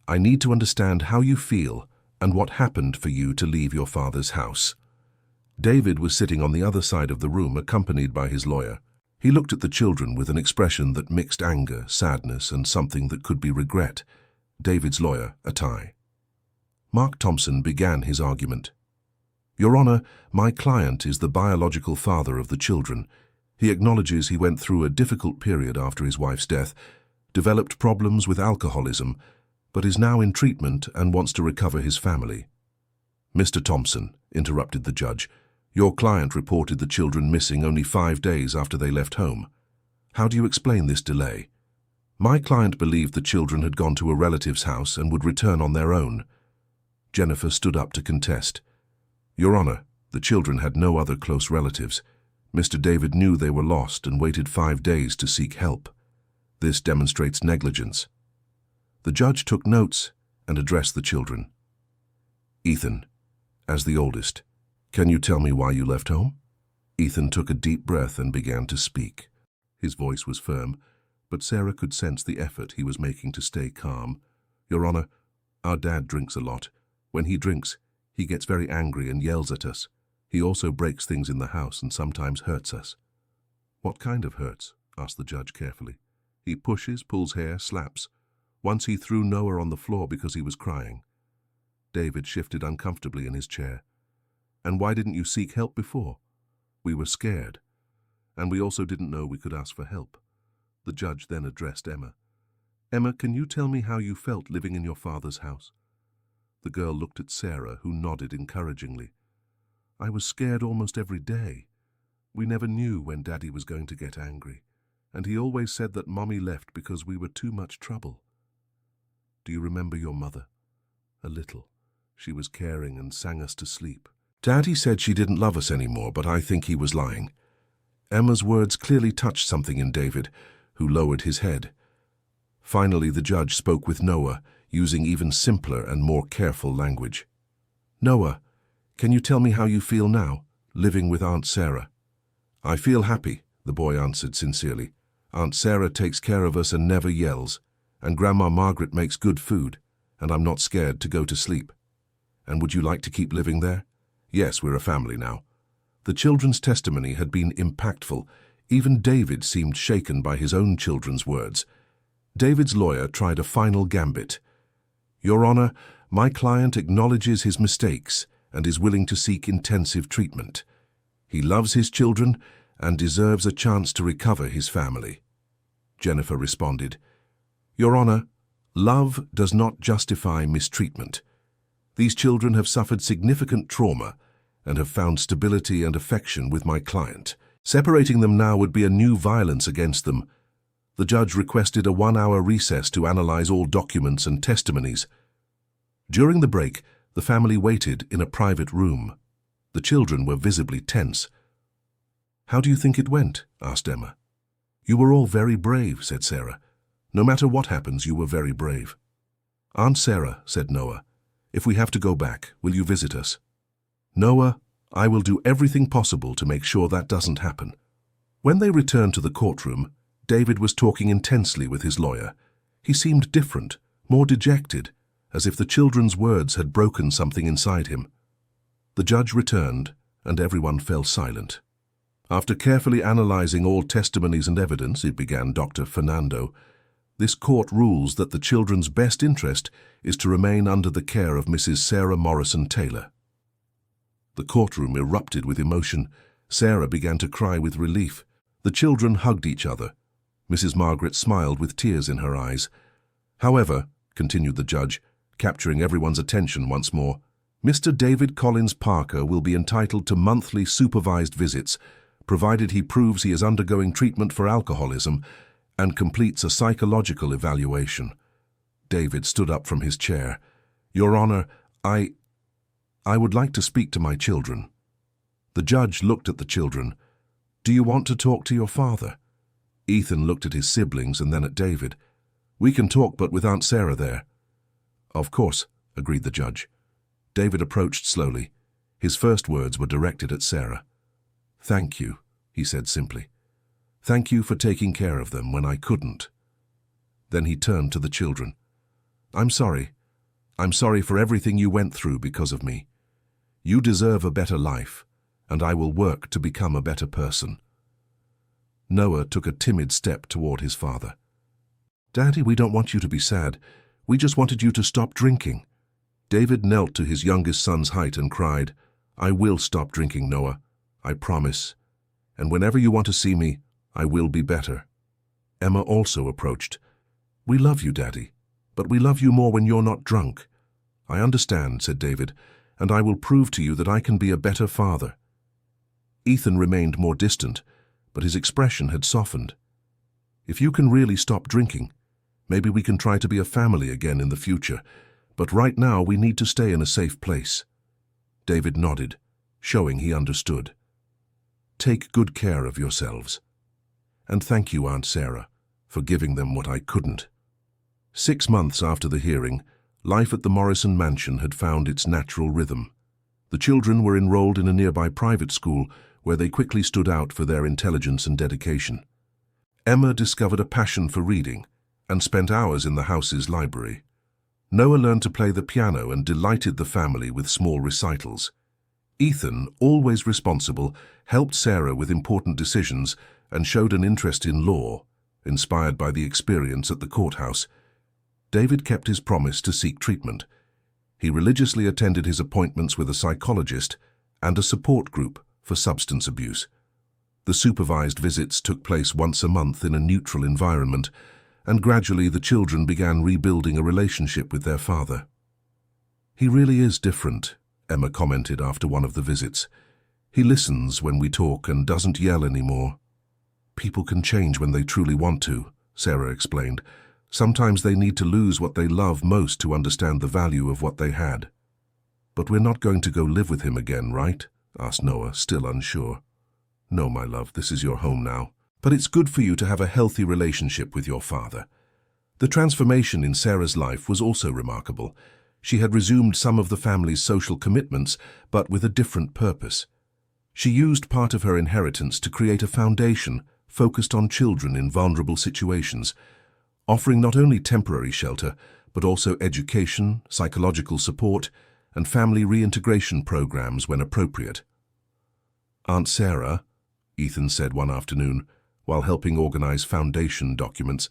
I need to understand how you feel and what happened for you to leave your father's house." David was sitting on the other side of the room, accompanied by his lawyer. He looked at the children with an expression that mixed anger, sadness, and something that could be regret. David's lawyer, a tie. Mark Thompson began his argument. "Your Honor, my client is the biological father of the children. He acknowledges he went through a difficult period after his wife's death, developed problems with alcoholism, but is now in treatment and wants to recover his family." "Mr. Thompson," interrupted the judge, "your client reported the children missing only 5 days after they left home. How do you explain this delay?" "My client believed the children had gone to a relative's house and would return on their own." Jennifer stood up to contest. "Your Honor, the children had no other close relatives. Mr. David knew they were lost and waited 5 days to seek help. This demonstrates negligence." The judge took notes and addressed the children. "Ethan, as the oldest, can you tell me why you left home?" Ethan took a deep breath and began to speak. His voice was firm, but Sarah could sense the effort he was making to stay calm. "Your Honor, our dad drinks a lot. When he drinks, he gets very angry and yells at us. He also breaks things in the house and sometimes hurts us." "What kind of hurts?" asked the judge carefully. "He pushes, pulls hair, slaps. Once he threw Noah on the floor because he was crying." David shifted uncomfortably in his chair. "And why didn't you seek help before?" "We were scared. And we also didn't know we could ask for help." The judge then addressed Emma. "Emma, can you tell me how you felt living in your father's house?" The girl looked at Sarah, who nodded encouragingly. "I was scared almost every day. We never knew when Daddy was going to get angry, and he always said that Mommy left because we were too much trouble." "Do you remember your mother?" "A little. She was caring and sang us to sleep. Daddy said she didn't love us anymore, but I think he was lying." Emma's words clearly touched something in David, who lowered his head. Finally, the judge spoke with Noah, using even simpler and more careful language. "Noah, can you tell me how you feel now, living with Aunt Sarah?" "I feel happy," the boy answered sincerely. "Aunt Sarah takes care of us and never yells, and Grandma Margaret makes good food, and I'm not scared to go to sleep." "And would you like to keep living there?" "Yes, we're a family now." The children's testimony had been impactful. Even David seemed shaken by his own children's words. David's lawyer tried a final gambit. "Your Honor, my client acknowledges his mistakes and is willing to seek intensive treatment. He loves his children and deserves a chance to recover his family." Jennifer responded, "Your Honor, love does not justify mistreatment. These children have suffered significant trauma and have found stability and affection with my client. Separating them now would be a new violence against them." The judge requested a 1-hour recess to analyze all documents and testimonies. During the break, the family waited in a private room. The children were visibly tense. "How do you think it went?" asked Emma. "You were all very brave," said Sarah. "No matter what happens, you were very brave." "Aunt Sarah," said Noah, "if we have to go back, will you visit us?" "Noah, I will do everything possible to make sure that doesn't happen." When they returned to the courtroom, David was talking intensely with his lawyer. He seemed different, more dejected, as if the children's words had broken something inside him. The judge returned, and everyone fell silent. "After carefully analyzing all testimonies and evidence," it began Dr. Fernando, "this court rules that the children's best interest is to remain under the care of Mrs. Sarah Morrison Taylor." The courtroom erupted with emotion. Sarah began to cry with relief. The children hugged each other. Mrs. Margaret smiled with tears in her eyes. "However," continued the judge, capturing everyone's attention once more, "Mr. David Collins Parker will be entitled to monthly supervised visits, provided he proves he is undergoing treatment for alcoholism and completes a psychological evaluation." David stood up from his chair. "Your Honor, I would like to speak to my children." The judge looked at the children. "Do you want to talk to your father?" Ethan looked at his siblings and then at David. "We can talk, but with Aunt Sarah there." "Of course," agreed the judge. David approached slowly. His first words were directed at Sarah. "Thank you," he said simply. "Thank you for taking care of them when I couldn't." Then he turned to the children. "I'm sorry. I'm sorry for everything you went through because of me. You deserve a better life, and I will work to become a better person." Noah took a timid step toward his father. "Daddy, we don't want you to be sad. We just wanted you to stop drinking." David knelt to his youngest son's height and cried, "I will stop drinking, Noah. I promise. And whenever you want to see me, I will be better." Emma also approached. "We love you, Daddy, but we love you more when you're not drunk." "I understand," said David, "and I will prove to you that I can be a better father." Ethan remained more distant, but his expression had softened. "If you can really stop drinking, maybe we can try to be a family again in the future, but right now we need to stay in a safe place." David nodded, showing he understood. "Take good care of yourselves. And thank you, Aunt Sarah, for giving them what I couldn't." 6 months after the hearing, life at the Morrison mansion had found its natural rhythm. The children were enrolled in a nearby private school where they quickly stood out for their intelligence and dedication. Emma discovered a passion for reading and spent hours in the house's library. Noah learned to play the piano and delighted the family with small recitals. Ethan, always responsible, helped Sarah with important decisions and showed an interest in law, inspired by the experience at the courthouse. David kept his promise to seek treatment. He religiously attended his appointments with a psychologist and a support group for substance abuse. The supervised visits took place once a month in a neutral environment, and gradually the children began rebuilding a relationship with their father. "He really is different," Emma commented after one of the visits. "He listens when we talk and doesn't yell anymore." "People can change when they truly want to," Sarah explained. "Sometimes they need to lose what they love most to understand the value of what they had." "But we're not going to go live with him again, right?" asked Noah, still unsure. "No, my love, this is your home now. But it's good for you to have a healthy relationship with your father." The transformation in Sarah's life was also remarkable. She had resumed some of the family's social commitments, but with a different purpose. She used part of her inheritance to create a foundation focused on children in vulnerable situations, offering not only temporary shelter, but also education, psychological support, and family reintegration programs when appropriate. "Aunt Sarah," Ethan said one afternoon, while helping organize foundation documents,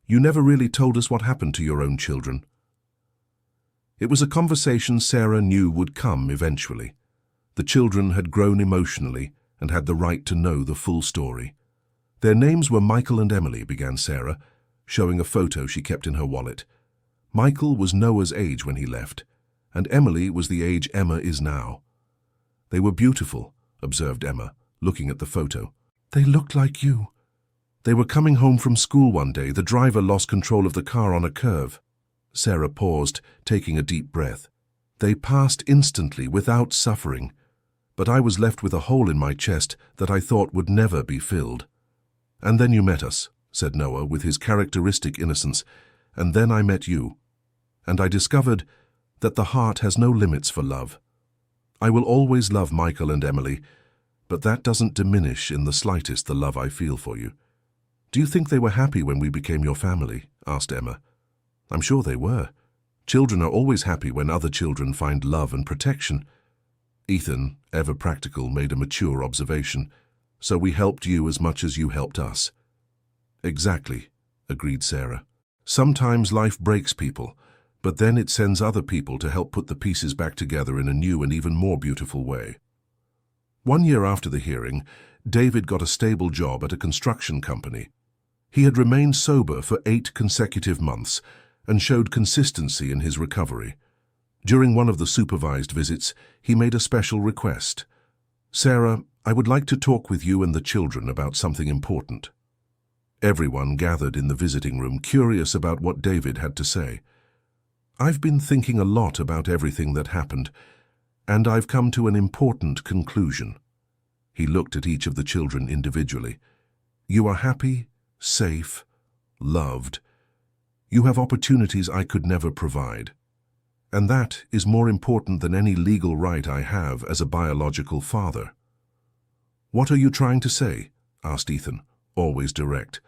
"you never really told us what happened to your own children." It was a conversation Sarah knew would come eventually. The children had grown emotionally and had the right to know the full story. "Their names were Michael and Emily," began Sarah, showing a photo she kept in her wallet. "Michael was Noah's age when he left, and Emily was the age Emma is now." "They were beautiful," observed Emma, looking at the photo. "They looked like you." "They were coming home from school one day. The driver lost control of the car on a curve." Sarah paused, taking a deep breath. "They passed instantly, without suffering. but I was left with a hole in my chest that I thought would never be filled. And then you met us, said Noah with his characteristic innocence, and then I met you. And I discovered that the heart has no limits for love. I will always love Michael and Emily, but that doesn't diminish in the slightest the love I feel for you. Do you think they were happy when we became your family? Asked Emma. I'm sure they were. Children are always happy when other children find love and protection. Ethan, ever practical, made a mature observation. So we helped you as much as you helped us. Exactly, agreed Sarah. Sometimes life breaks people, but then it sends other people to help put the pieces back together in a new and even more beautiful way. 1 year after the hearing, David got a stable job at a construction company. He had remained sober for 8 consecutive months and showed consistency in his recovery. During one of the supervised visits, he made a special request. Sarah, I would like to talk with you and the children about something important. Everyone gathered in the visiting room, curious about what David had to say. I've been thinking a lot about everything that happened, and I've come to an important conclusion. He looked at each of the children individually. You are happy, safe, loved. You have opportunities I could never provide. And that is more important than any legal right I have as a biological father. What are you trying to say? Asked Ethan, always direct.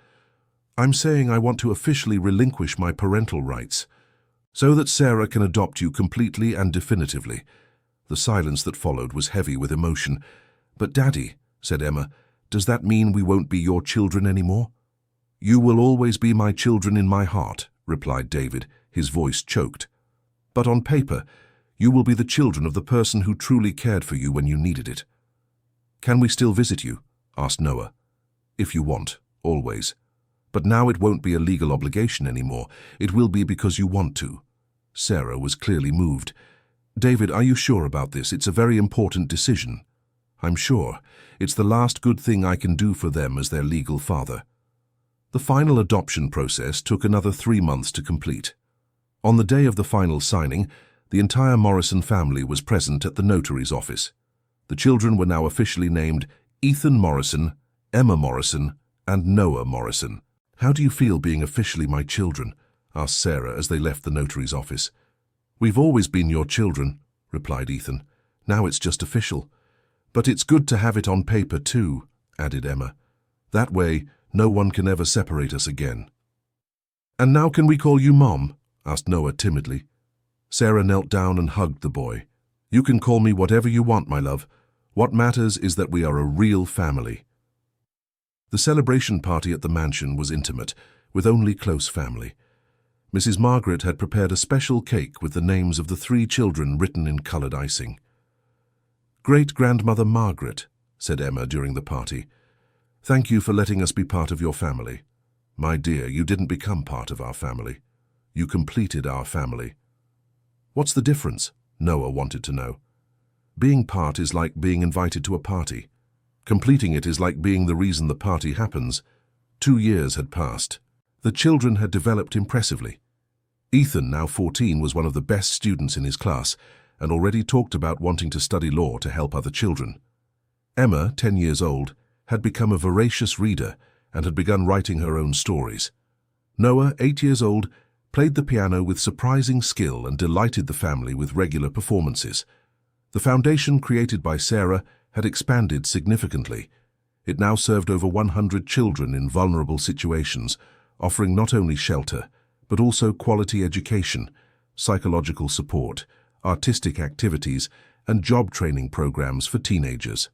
I'm saying I want to officially relinquish my parental rights, so that Sarah can adopt you completely and definitively. The silence that followed was heavy with emotion. But Daddy, said Emma, does that mean we won't be your children anymore? You will always be my children in my heart, replied David, his voice choked. But on paper, you will be the children of the person who truly cared for you when you needed it. Can we still visit you? Asked Noah. If you want, always. But now it won't be a legal obligation anymore. It will be because you want to. Sarah was clearly moved. David, are you sure about this? It's a very important decision. I'm sure. It's the last good thing I can do for them as their legal father. The final adoption process took another 3 months to complete. On the day of the final signing, the entire Morrison family was present at the notary's office. The children were now officially named Ethan Morrison, Emma Morrison, and Noah Morrison. How do you feel being officially my children? Asked Sarah as they left the notary's office. We've always been your children, replied Ethan. Now it's just official. But it's good to have it on paper too, added Emma. That way, no one can ever separate us again. And now can we call you Mom? Asked Noah timidly. Sarah knelt down and hugged the boy. You can call me whatever you want, my love. What matters is that we are a real family. The celebration party at the mansion was intimate, with only close family. Mrs. Margaret had prepared a special cake with the names of the 3 children written in coloured icing. Great-grandmother Margaret, said Emma during the party. Thank you for letting us be part of your family. My dear, you didn't become part of our family. You completed our family. What's the difference? Noah wanted to know. Being part is like being invited to a party. Completing it is like being the reason the party happens. 2 years had passed. The children had developed impressively. Ethan, now 14, was one of the best students in his class and already talked about wanting to study law to help other children. Emma, 10 years old, had become a voracious reader and had begun writing her own stories. Noah, 8 years old, played the piano with surprising skill and delighted the family with regular performances. The foundation created by Sarah had expanded significantly. It now served over 100 children in vulnerable situations, offering not only shelter, but also quality education, psychological support, artistic activities, and job training programs for teenagers.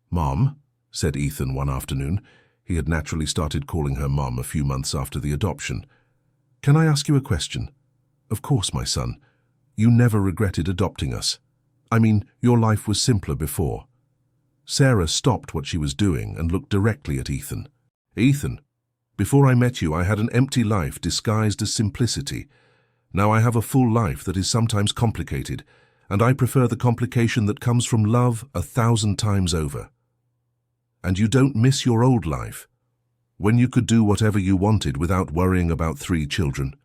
Mom, said Ethan one afternoon. He had naturally started calling her Mom a few months after the adoption. Can I ask you a question? Of course, my son. You never regretted adopting us. I mean, your life was simpler before. Sarah stopped what she was doing and looked directly at Ethan. Ethan, before I met you, I had an empty life disguised as simplicity. Now I have a full life that is sometimes complicated, and I prefer the complication that comes from love 1,000 times over. And you don't miss your old life, when you could do whatever you wanted without worrying about 3 children.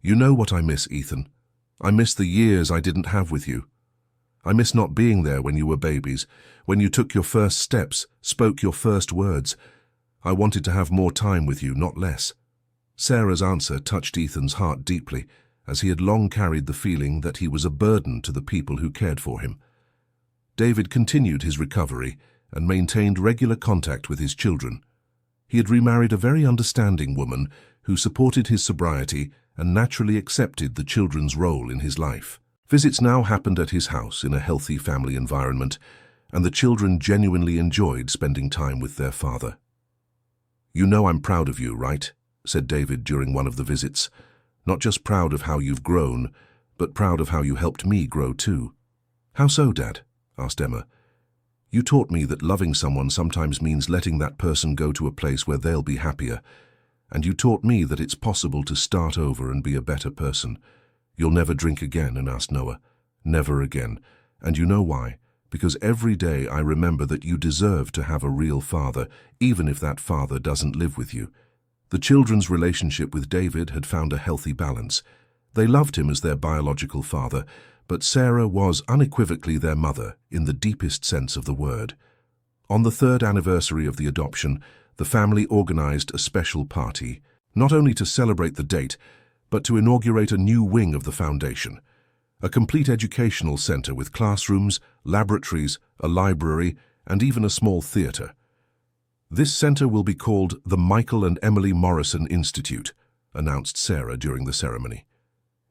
You know what I miss, Ethan. I miss the years I didn't have with you. I miss not being there when you were babies, when you took your first steps, spoke your first words. I wanted to have more time with you, not less." Sarah's answer touched Ethan's heart deeply, as he had long carried the feeling that he was a burden to the people who cared for him. David continued his recovery and maintained regular contact with his children. He had remarried a very understanding woman who supported his sobriety and naturally accepted the children's role in his life. Visits now happened at his house in a healthy family environment, and the children genuinely enjoyed spending time with their father. "You know I'm proud of you, right?" said David during one of the visits. "Not just proud of how you've grown, but proud of how you helped me grow too." "How so, Dad?" asked Emma. "You taught me that loving someone sometimes means letting that person go to a place where they'll be happier. And you taught me that it's possible to start over and be a better person. You'll never drink again," asked Noah. "Never again. And you know why? Because every day I remember that you deserve to have a real father, even if that father doesn't live with you." The children's relationship with David had found a healthy balance. They loved him as their biological father, but Sarah was unequivocally their mother in the deepest sense of the word. On the 3rd anniversary of the adoption, the family organized a special party, not only to celebrate the date, but to inaugurate a new wing of the foundation, a complete educational center with classrooms, laboratories, a library, and even a small theater. "This center will be called the Michael and Emily Morrison Institute," announced Sarah during the ceremony,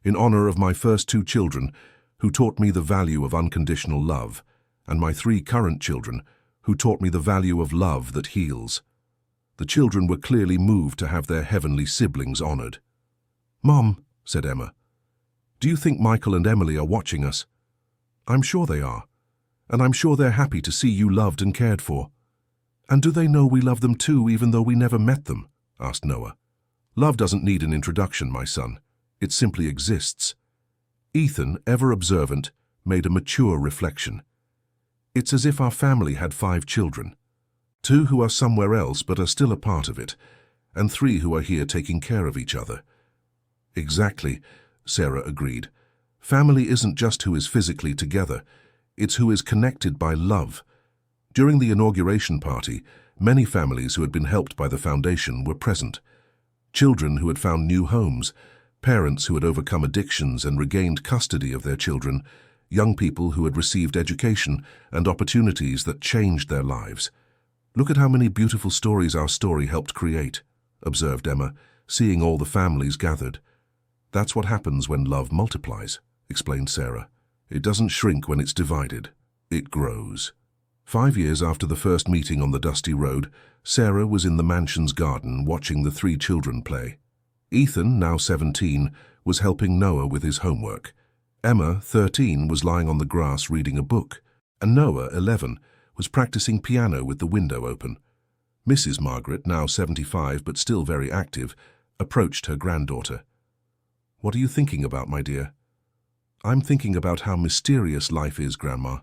"in honor of my first 2 children, who taught me the value of unconditional love, and my 3 current children, who taught me the value of love that heals." The children were clearly moved to have their heavenly siblings honored. "Mom," said Emma, "do you think Michael and Emily are watching us?" "I'm sure they are, and I'm sure they're happy to see you loved and cared for." "And do they know we love them too, even though we never met them?" asked Noah. "Love doesn't need an introduction, my son. It simply exists." Ethan, ever observant, made a mature reflection. "It's as if our family had 5 children. 2 who are somewhere else but are still a part of it, and 3 who are here taking care of each other." "Exactly," Sarah agreed. "Family isn't just who is physically together, it's who is connected by love." During the inauguration party, many families who had been helped by the foundation were present. Children who had found new homes, parents who had overcome addictions and regained custody of their children, young people who had received education and opportunities that changed their lives. "Look at how many beautiful stories our story helped create," observed Emma, seeing all the families gathered. "That's what happens when love multiplies," explained Sarah. "It doesn't shrink when it's divided. It grows." 5 years after the first meeting on the dusty road, Sarah was in the mansion's garden watching the 3 children play. Ethan, now 17, was helping Noah with his homework. Emma, 13, was lying on the grass reading a book, and Noah, 11, was practicing piano with the window open. Mrs. Margaret, now 75 but still very active, approached her granddaughter. "What are you thinking about, my dear?" "I'm thinking about how mysterious life is, Grandma.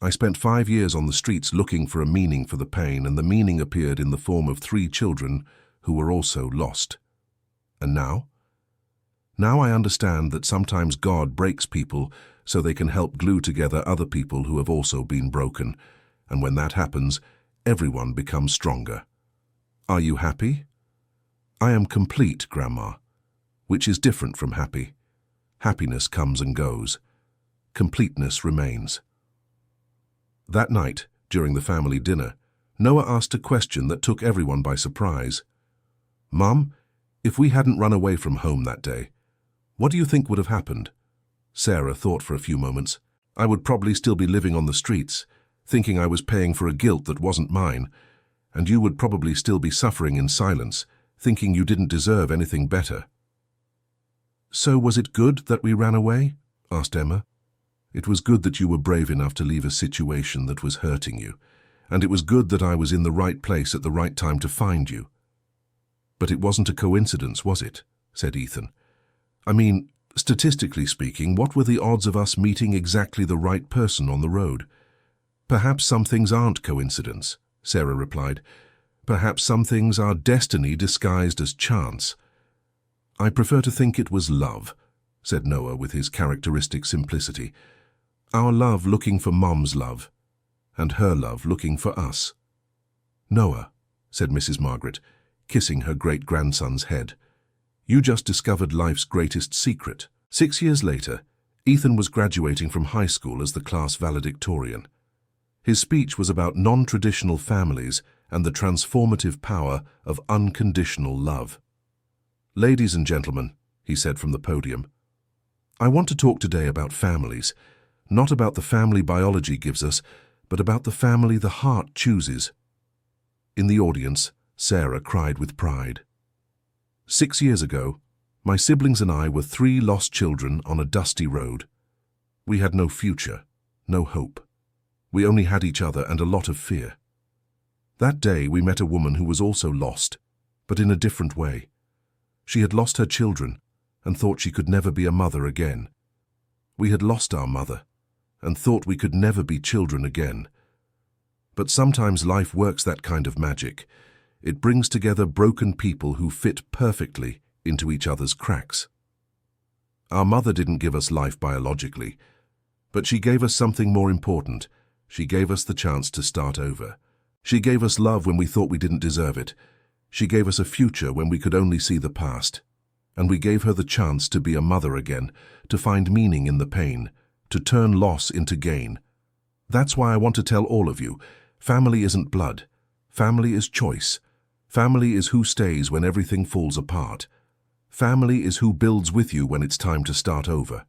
I spent 5 years on the streets looking for a meaning for the pain, and the meaning appeared in the form of 3 children who were also lost. And now? Now I understand that sometimes God breaks people so they can help glue together other people who have also been broken, and when that happens, everyone becomes stronger. Are you happy?" "I am complete, Grandma," which is different from happy. Happiness comes and goes. Completeness remains. That night, during the family dinner, Noah asked a question that took everyone by surprise. "Mom, if we hadn't run away from home that day, what do you think would have happened?" Sarah thought for a few moments. "I would probably still be living on the streets, thinking I was paying for a guilt that wasn't mine, and you would probably still be suffering in silence, thinking you didn't deserve anything better." "So was it good that we ran away?" asked Emma. "It was good that you were brave enough to leave a situation that was hurting you, and it was good that I was in the right place at the right time to find you." "But it wasn't a coincidence, was it?" said Ethan. "I mean, statistically speaking, what were the odds of us meeting exactly the right person on the road?" "Perhaps some things aren't coincidence," Sarah replied. "Perhaps some things are destiny disguised as chance." "I prefer to think it was love," said Noah with his characteristic simplicity. Our love looking for Mom's love, and her love looking for us. Noah, said Mrs. Margaret, kissing her great-grandson's head, you just discovered life's greatest secret. 6 years later, Ethan was graduating from high school as the class valedictorian. His speech was about non-traditional families and the transformative power of unconditional love. Ladies and gentlemen, he said from the podium, I want to talk today about families, not about the family biology gives us, but about the family the heart chooses. In the audience, Sarah cried with pride. 6 years ago, my siblings and I were 3 lost children on a dusty road. We had no future, no hope. We only had each other and a lot of fear. That day we met a woman who was also lost, but in a different way. She had lost her children and thought she could never be a mother again. We had lost our mother and thought we could never be children again. But sometimes life works that kind of magic. It brings together broken people who fit perfectly into each other's cracks. Our mother didn't give us life biologically, but she gave us something more important. She gave us the chance to start over. She gave us love when we thought we didn't deserve it. She gave us a future when we could only see the past. And we gave her the chance to be a mother again, to find meaning in the pain, to turn loss into gain. That's why I want to tell all of you, family isn't blood. Family is choice. Family is who stays when everything falls apart. Family is who builds with you when it's time to start over.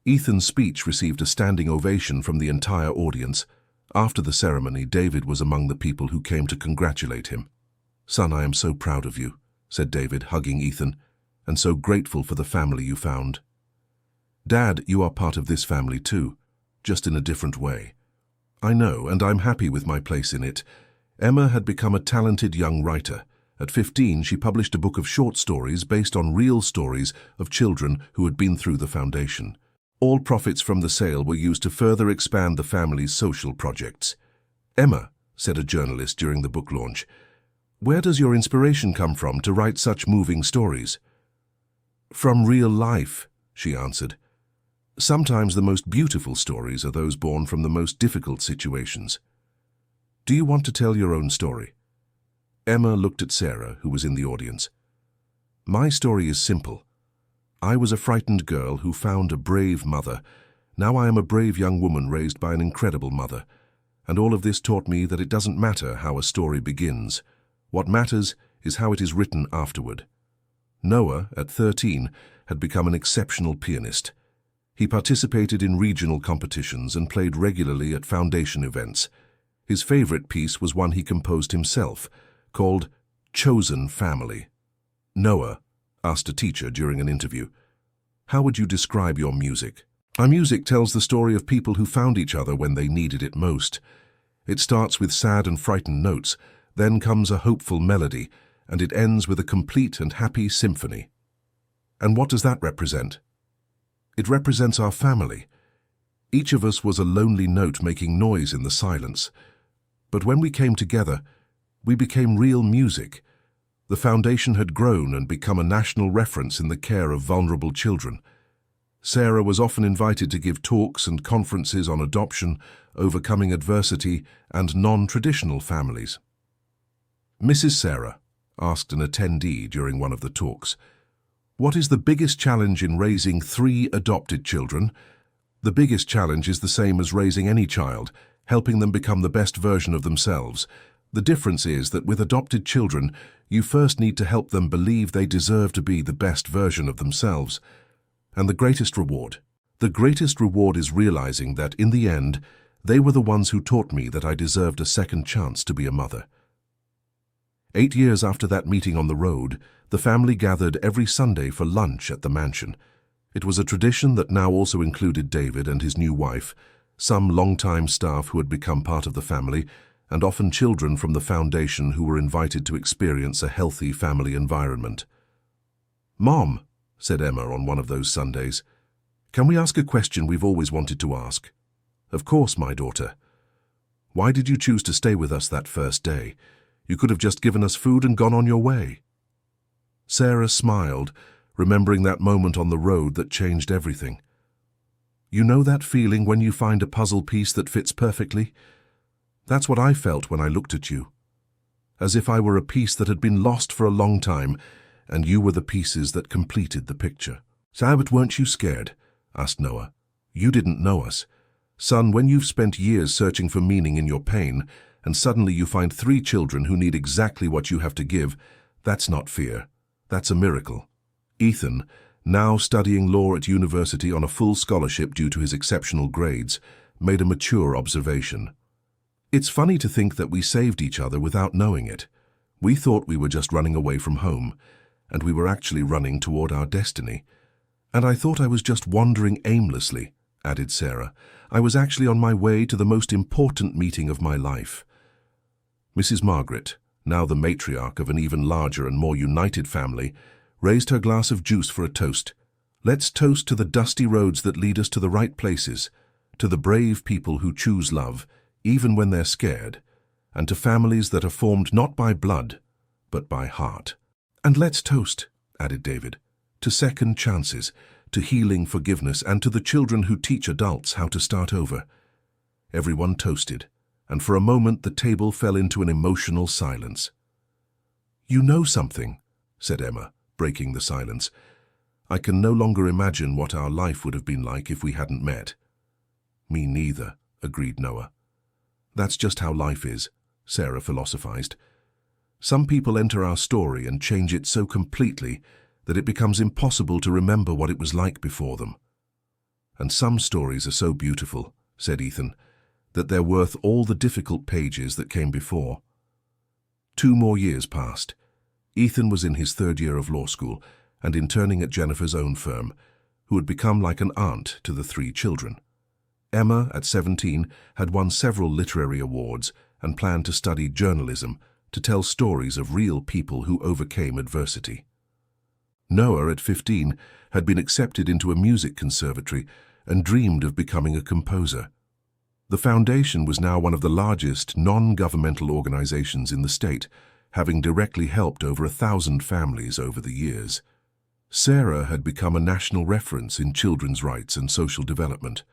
Ethan's speech received a standing ovation from the entire audience. After the ceremony, David was among the people who came to congratulate him. Son, I am so proud of you, said David, hugging Ethan, and so grateful for the family you found. Dad, you are part of this family too, just in a different way. I know, and I'm happy with my place in it. Emma had become a talented young writer. At 15, she published a book of short stories based on real stories of children who had been through the foundation. All profits from the sale were used to further expand the family's social projects. Emma, said a journalist during the book launch, where does your inspiration come from to write such moving stories? From real life, she answered. Sometimes the most beautiful stories are those born from the most difficult situations. Do you want to tell your own story? Emma looked at Sarah, who was in the audience. My story is simple. I was a frightened girl who found a brave mother. Now I am a brave young woman raised by an incredible mother. And all of this taught me that it doesn't matter how a story begins. What matters is how it is written afterward. Noah, at 13, had become an exceptional pianist. He participated in regional competitions and played regularly at foundation events. His favorite piece was one he composed himself, called Chosen Family. Noah asked a teacher during an interview, how would you describe your music? Our music tells the story of people who found each other when they needed it most. It starts with sad and frightened notes, then comes a hopeful melody, and it ends with a complete and happy symphony. And what does that represent? It represents our family. Each of us was a lonely note making noise in the silence. But when we came together, we became real music. The foundation had grown and become a national reference in the care of vulnerable children. Sarah was often invited to give talks and conferences on adoption, overcoming adversity, and non-traditional families. Mrs. Sarah asked an attendee during one of the talks, what is the biggest challenge in raising 3 adopted children? The biggest challenge is the same as raising any child, helping them become the best version of themselves. The difference is that with adopted children, you first need to help them believe they deserve to be the best version of themselves. And the greatest reward is realizing that, in the end, they were the ones who taught me that I deserved a second chance to be a mother. 8 years after that meeting on the road, the family gathered every Sunday for lunch at the mansion. It was a tradition that now also included David and his new wife, some long-time staff who had become part of the family, and often children from the foundation who were invited to experience a healthy family environment. Mom, said Emma on one of those Sundays, can we ask a question we've always wanted to ask? Of course, my daughter. Why did you choose to stay with us that first day? You could have just given us food and gone on your way. Sarah smiled, remembering that moment on the road that changed everything. You know that feeling when you find a puzzle piece that fits perfectly? That's what I felt when I looked at you. As if I were a piece that had been lost for a long time, and you were the pieces that completed the picture. So, but weren't you scared? Asked Noah. You didn't know us. Son, when you've spent years searching for meaning in your pain, and suddenly you find 3 children who need exactly what you have to give, that's not fear. That's a miracle. Ethan, now studying law at university on a full scholarship due to his exceptional grades, made a mature observation. It's funny to think that we saved each other without knowing it. We thought we were just running away from home, and we were actually running toward our destiny. And I thought I was just wandering aimlessly, added Sarah. I was actually on my way to the most important meeting of my life. Mrs. Margaret, now the matriarch of an even larger and more united family, raised her glass of juice for a toast. Let's toast to the dusty roads that lead us to the right places, to the brave people who choose love, even when they're scared, and to families that are formed not by blood, but by heart. And let's toast, added David, to second chances, to healing forgiveness, and to the children who teach adults how to start over. Everyone toasted, and for a moment the table fell into an emotional silence. You know something, said Emma, breaking the silence. I can no longer imagine what our life would have been like if we hadn't met. Me neither, agreed Noah. That's just how life is, Sarah philosophized. Some people enter our story and change it so completely that it becomes impossible to remember what it was like before them. And some stories are so beautiful, said Ethan, that they're worth all the difficult pages that came before. 2 more years passed. Ethan was in his 3rd year of law school and interning at Jennifer's own firm, who had become like an aunt to the 3 children. Emma, at 17, had won several literary awards and planned to study journalism to tell stories of real people who overcame adversity. Noah, at 15, had been accepted into a music conservatory and dreamed of becoming a composer. The foundation was now one of the largest non-governmental organizations in the state, having directly helped over 1,000 families over the years. Sarah had become a national reference in children's rights and social development.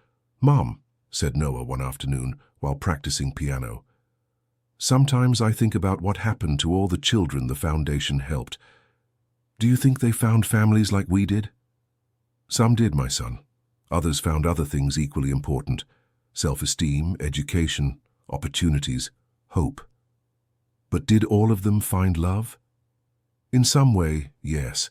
Mom, said Noah one afternoon while practicing piano, sometimes I think about what happened to all the children the foundation helped. Do you think they found families like we did? Some did, my son. Others found other things equally important: self-esteem, education, opportunities, hope. But did all of them find love? In some way, yes.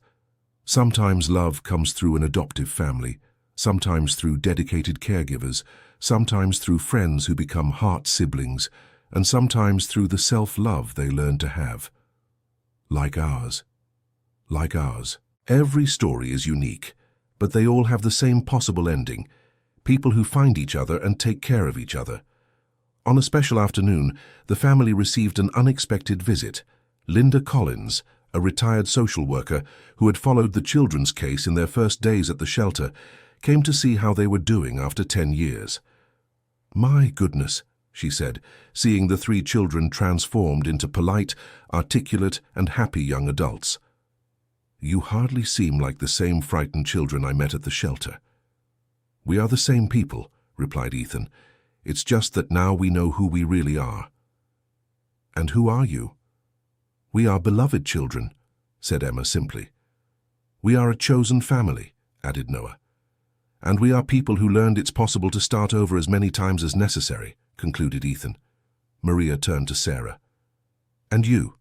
Sometimes love comes through an adoptive family, sometimes through dedicated caregivers, sometimes through friends who become heart siblings, and sometimes through the self-love they learn to have. Like ours. Like ours. Every story is unique, but they all have the same possible ending: people who find each other and take care of each other. On a special afternoon, the family received an unexpected visit. Linda Collins, a retired social worker who had followed the children's case in their first days at the shelter, came to see how they were doing after 10 years. My goodness, she said, seeing the 3 children transformed into polite, articulate, and happy young adults. You hardly seem like the same frightened children I met at the shelter. We are the same people, replied Ethan. It's just that now we know who we really are. And who are you? We are beloved children, said Emma simply. We are a chosen family, added Noah. And we are people who learned it's possible to start over as many times as necessary, concluded Ethan. Maria turned to Sarah. And you?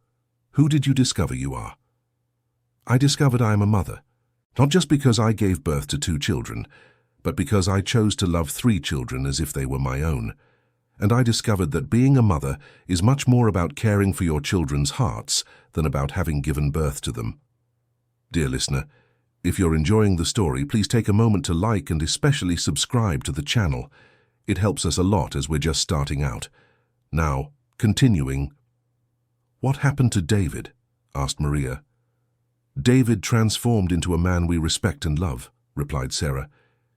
Who did you discover you are? I discovered I am a mother, not just because I gave birth to 2 children, but because I chose to love 3 children as if they were my own. And I discovered that being a mother is much more about caring for your children's hearts than about having given birth to them. Dear listener, if you're enjoying the story, please take a moment to like and especially subscribe to the channel. It helps us a lot as we're just starting out. Now, continuing. What happened to David? Asked Maria. David transformed into a man we respect and love, replied Sarah.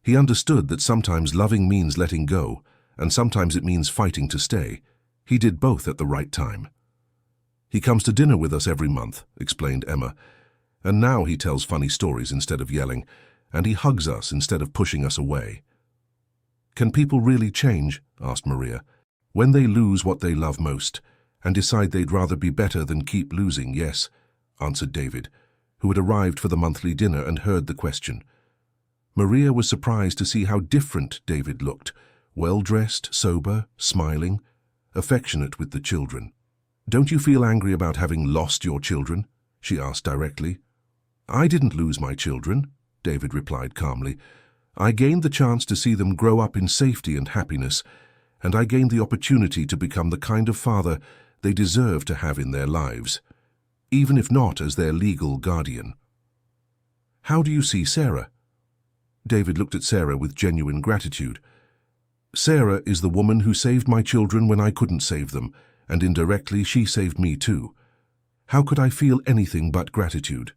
He understood that sometimes loving means letting go, and sometimes it means fighting to stay. He did both at the right time. He comes to dinner with us every month, explained Emma. And now he tells funny stories instead of yelling, and he hugs us instead of pushing us away. Can people really change? Asked Maria. When they lose what they love most and decide they'd rather be better than keep losing, yes, answered David, who had arrived for the monthly dinner and heard the question. Maria was surprised to see how different David looked, well-dressed, sober, smiling, affectionate with the children. Don't you feel angry about having lost your children? She asked directly. I didn't lose my children, David replied calmly. I gained the chance to see them grow up in safety and happiness, and I gained the opportunity to become the kind of father they deserve to have in their lives, even if not as their legal guardian. How do you see Sarah? David looked at Sarah with genuine gratitude. Sarah is the woman who saved my children when I couldn't save them, and indirectly she saved me too. How could I feel anything but gratitude?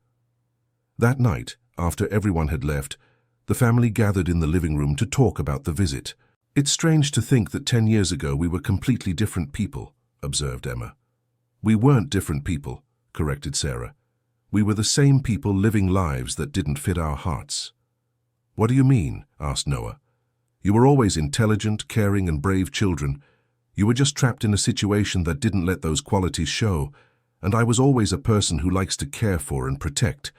That night, after everyone had left, the family gathered in the living room to talk about the visit. It's strange to think that 10 years ago we were completely different people, observed Emma. We weren't different people, corrected Sarah. We were the same people living lives that didn't fit our hearts. What do you mean? Asked Noah. You were always intelligent, caring, and brave children. You were just trapped in a situation that didn't let those qualities show, and I was always a person who likes to care for and protect.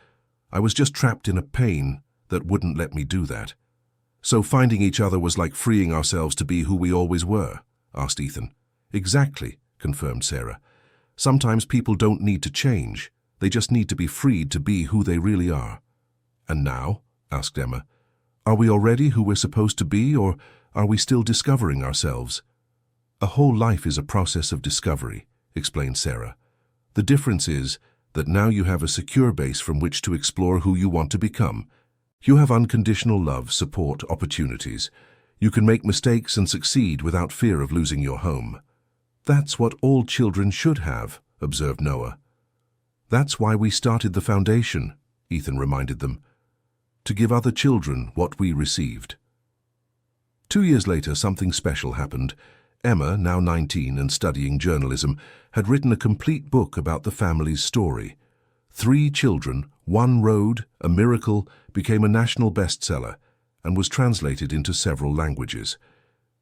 I was just trapped in a pain that wouldn't let me do that. So finding each other was like freeing ourselves to be who we always were, asked Ethan. Exactly, confirmed Sarah. Sometimes people don't need to change. They just need to be freed to be who they really are. And now, asked Emma, are we already who we're supposed to be, or are we still discovering ourselves? A whole life is a process of discovery, explained Sarah. The difference is that now you have a secure base from which to explore who you want to become. You have unconditional love, support, opportunities. You can make mistakes and succeed without fear of losing your home. That's what all children should have, observed Noah. That's why we started the foundation, Ethan reminded them, to give other children what we received. 2 years later, something special happened. Emma, now 19 and studying journalism, had written a complete book about the family's story. 3 children, 1 road, a miracle, became a national bestseller and was translated into several languages.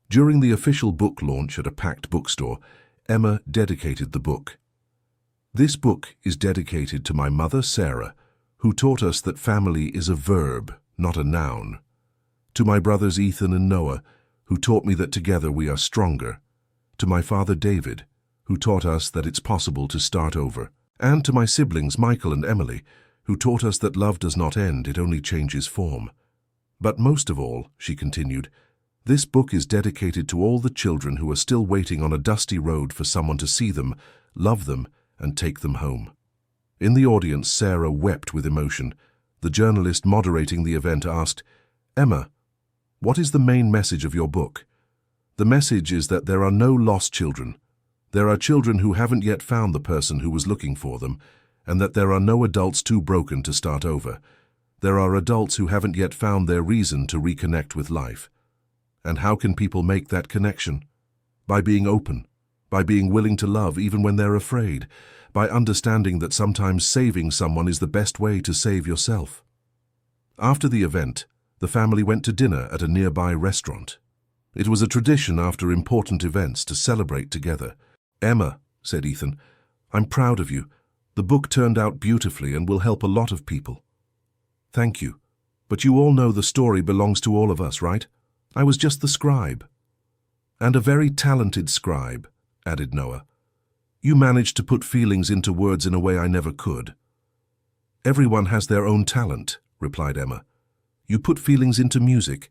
During the official book launch at a packed bookstore, Emma dedicated the book. This book is dedicated to my mother, Sarah, who taught us that family is a verb, not a noun. To my brothers Ethan and Noah, who taught me that together we are stronger. To my father David, who taught us that it's possible to start over. And to my siblings Michael and Emily, who taught us that love does not end, it only changes form. But most of all, she continued, this book is dedicated to all the children who are still waiting on a dusty road for someone to see them, love them, and take them home. In the audience, Sarah wept with emotion. The journalist moderating the event asked, Emma, what is the main message of your book? The message is that there are no lost children. There are children who haven't yet found the person who was looking for them, and that there are no adults too broken to start over. There are adults who haven't yet found their reason to reconnect with life. And how can people make that connection? By being open, by being willing to love even when they're afraid, by understanding that sometimes saving someone is the best way to save yourself. After the event, the family went to dinner at a nearby restaurant. It was a tradition after important events to celebrate together. Emma, said Ethan, I'm proud of you. The book turned out beautifully and will help a lot of people. Thank you. But you all know the story belongs to all of us, right? I was just the scribe. And a very talented scribe, added Noah. You managed to put feelings into words in a way I never could. Everyone has their own talent, replied Emma. You put feelings into music.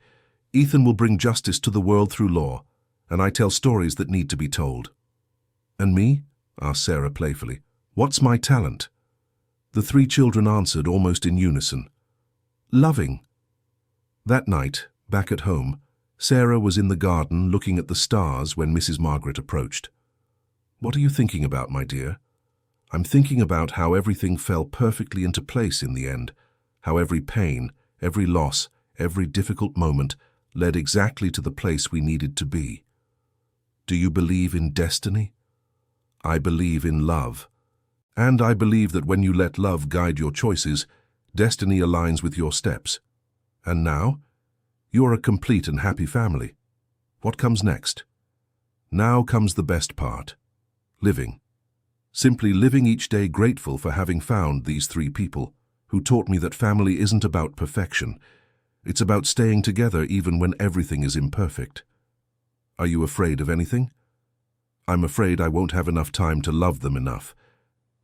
Ethan will bring justice to the world through law, and I tell stories that need to be told. And me? Asked Sarah playfully. What's my talent? The 3 children answered almost in unison. Loving. That night, back at home, Sarah was in the garden looking at the stars when Mrs. Margaret approached. What are you thinking about, my dear? I'm thinking about how everything fell perfectly into place in the end, how every pain, every loss, every difficult moment led exactly to the place we needed to be. Do you believe in destiny? I believe in love. And I believe that when you let love guide your choices, destiny aligns with your steps. And now, you're a complete and happy family. What comes next? Now comes the best part. Living. Simply living each day grateful for having found these three people who taught me that family isn't about perfection. It's about staying together even when everything is imperfect. Are you afraid of anything? I'm afraid I won't have enough time to love them enough.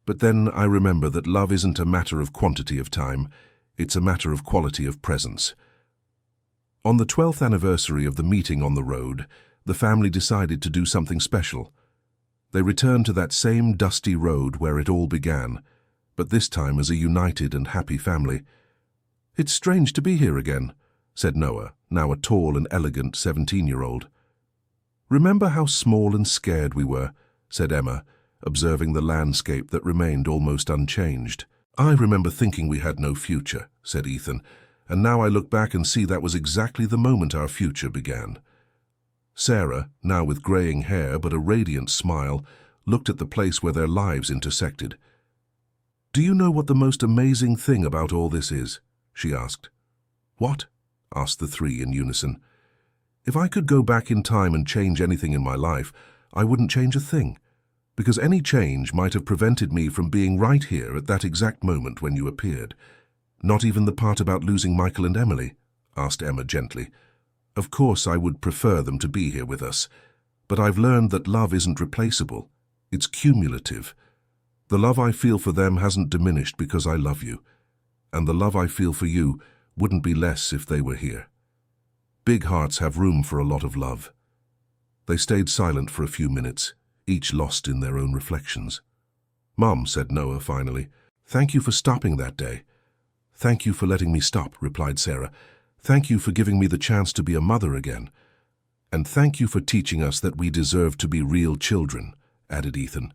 But then I remember that love isn't a matter of quantity of time, it's a matter of quality of presence. On the 12th anniversary of the meeting on the road, the family decided to do something special. They returned to that same dusty road where it all began, but this time as a united and happy family. "It's strange to be here again," said Noah, now a tall and elegant 17-year-old. "Remember how small and scared we were," said Emma, observing the landscape that remained almost unchanged. "I remember thinking we had no future," said Ethan, "and now I look back and see that was exactly the moment our future began." Sarah, now with graying hair but a radiant smile, looked at the place where their lives intersected. "Do you know what the most amazing thing about all this is?" she asked. "What?" asked the three in unison. "If I could go back in time and change anything in my life, I wouldn't change a thing, because any change might have prevented me from being right here at that exact moment when you appeared. Not even the part about losing Michael and Emily?" asked Emma gently. "Of course I would prefer them to be here with us, but I've learned that love isn't replaceable. It's cumulative. The love I feel for them hasn't diminished because I love you, and the love I feel for you wouldn't be less if they were here. Big hearts have room for a lot of love." They stayed silent for a few minutes, each lost in their own reflections. "Mom," said Noah finally, "thank you for stopping that day." "Thank you for letting me stop," replied Sarah. "Thank you for giving me the chance to be a mother again. And thank you for teaching us that we deserve to be real children," added Ethan.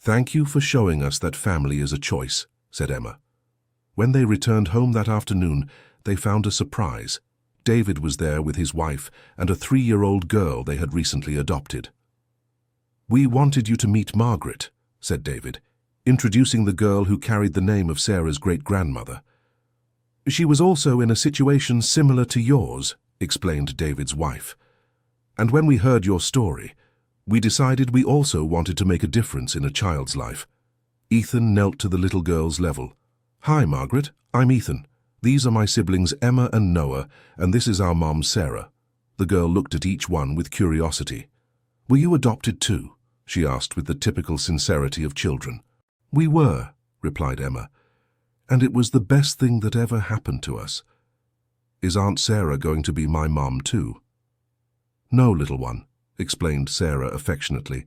"Thank you for showing us that family is a choice," said Emma. When they returned home that afternoon, they found a surprise. David was there with his wife and a 3-year-old girl they had recently adopted. "We wanted you to meet Margaret," said David, introducing the girl who carried the name of Sarah's great-grandmother. "She was also in a situation similar to yours," explained David's wife. "And when we heard your story, we decided we also wanted to make a difference in a child's life." Ethan knelt to the little girl's level. "Hi, Margaret. I'm Ethan. These are my siblings Emma and Noah, and this is our mom, Sarah." The girl looked at each one with curiosity. "Were you adopted too?" she asked with the typical sincerity of children. "We were," replied Emma, "and it was the best thing that ever happened to us." "Is Aunt Sarah going to be my mom too?" "No, little one," explained Sarah affectionately.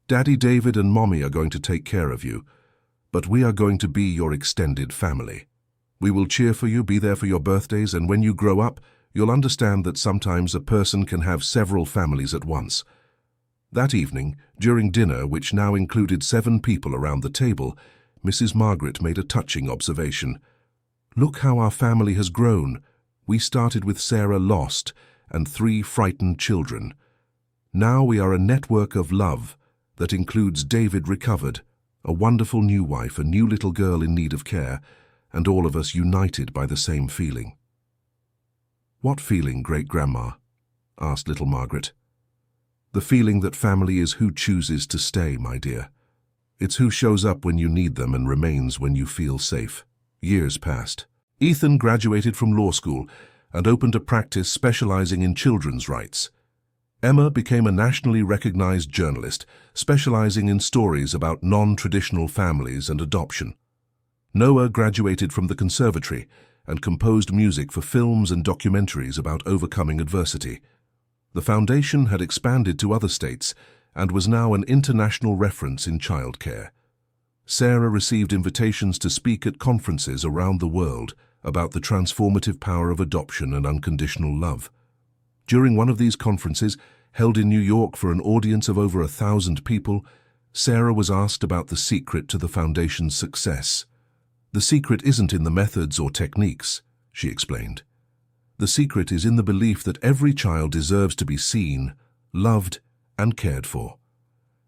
"Daddy David and Mommy are going to take care of you, but we are going to be your extended family. We will cheer for you, be there for your birthdays, and when you grow up, you'll understand that sometimes a person can have several families at once." That evening, during dinner, which now included 7 people around the table, Mrs. Margaret made a touching observation. "Look how our family has grown. We started with Sarah lost and 3 frightened children. Now we are a network of love that includes David recovered, a wonderful new wife, a new little girl in need of care, and all of us united by the same feeling." "What feeling, great-grandma?" asked little Margaret. "The feeling that family is who chooses to stay, my dear. It's who shows up when you need them and remains when you feel safe." Years passed. Ethan graduated from law school and opened a practice specializing in children's rights. Emma became a nationally recognized journalist, specializing in stories about non-traditional families and adoption. Noah graduated from the conservatory and composed music for films and documentaries about overcoming adversity. The foundation had expanded to other states and was now an international reference in childcare. Sarah received invitations to speak at conferences around the world about the transformative power of adoption and unconditional love. During one of these conferences, held in New York for an audience of over 1,000 people, Sarah was asked about the secret to the foundation's success. "The secret isn't in the methods or techniques," she explained. "The secret is in the belief that every child deserves to be seen, loved, and cared for,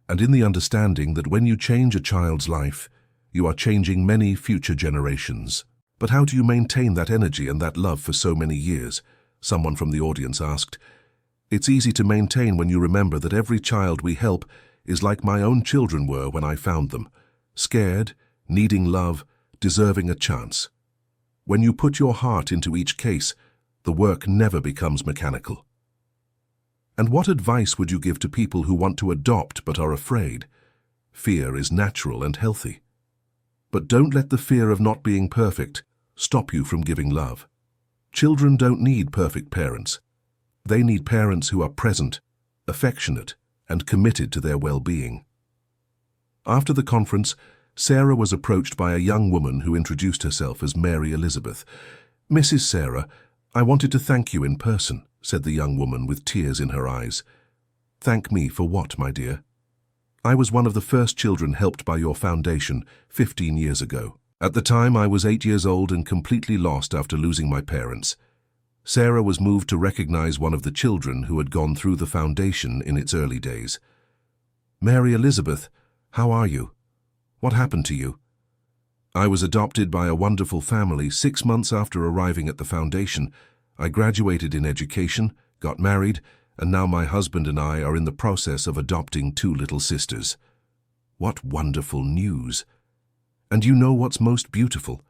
and in the understanding that when you change a child's life, you are changing many future generations." "But how do you maintain that energy and that love for so many years?" someone from the audience asked. It's easy to maintain when you remember that every child we help is like my own children were when I found them, scared, needing love, deserving a chance. When you put your heart into each case, the work never becomes mechanical. And what advice would you give to people who want to adopt but are afraid? Fear is natural and healthy. But don't let the fear of not being perfect stop you from giving love. Children don't need perfect parents. They need parents who are present, affectionate, and committed to their well-being. After the conference, Sarah was approached by a young woman who introduced herself as Mary Elizabeth. "Mrs. Sarah, I wanted to thank you in person," said the young woman with tears in her eyes. "Thank me for what, my dear?" "I was one of the first children helped by your foundation 15 years ago. At the time, I was 8 years old and completely lost after losing my parents." Sarah was moved to recognize one of the children who had gone through the foundation in its early days. "Mary Elizabeth, how are you? What happened to you?" "I was adopted by a wonderful family 6 months after arriving at the foundation. I graduated in education, got married, and now my husband and I are in the process of adopting 2 little sisters." What wonderful news! And you know what's most beautiful?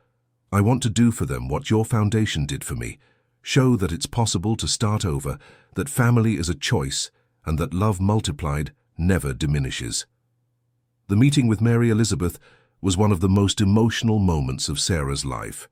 I want to do for them what your foundation did for me. Show that it's possible to start over, that family is a choice, and that love multiplied never diminishes. The meeting with Mary Elizabeth was one of the most emotional moments of Sarah's life.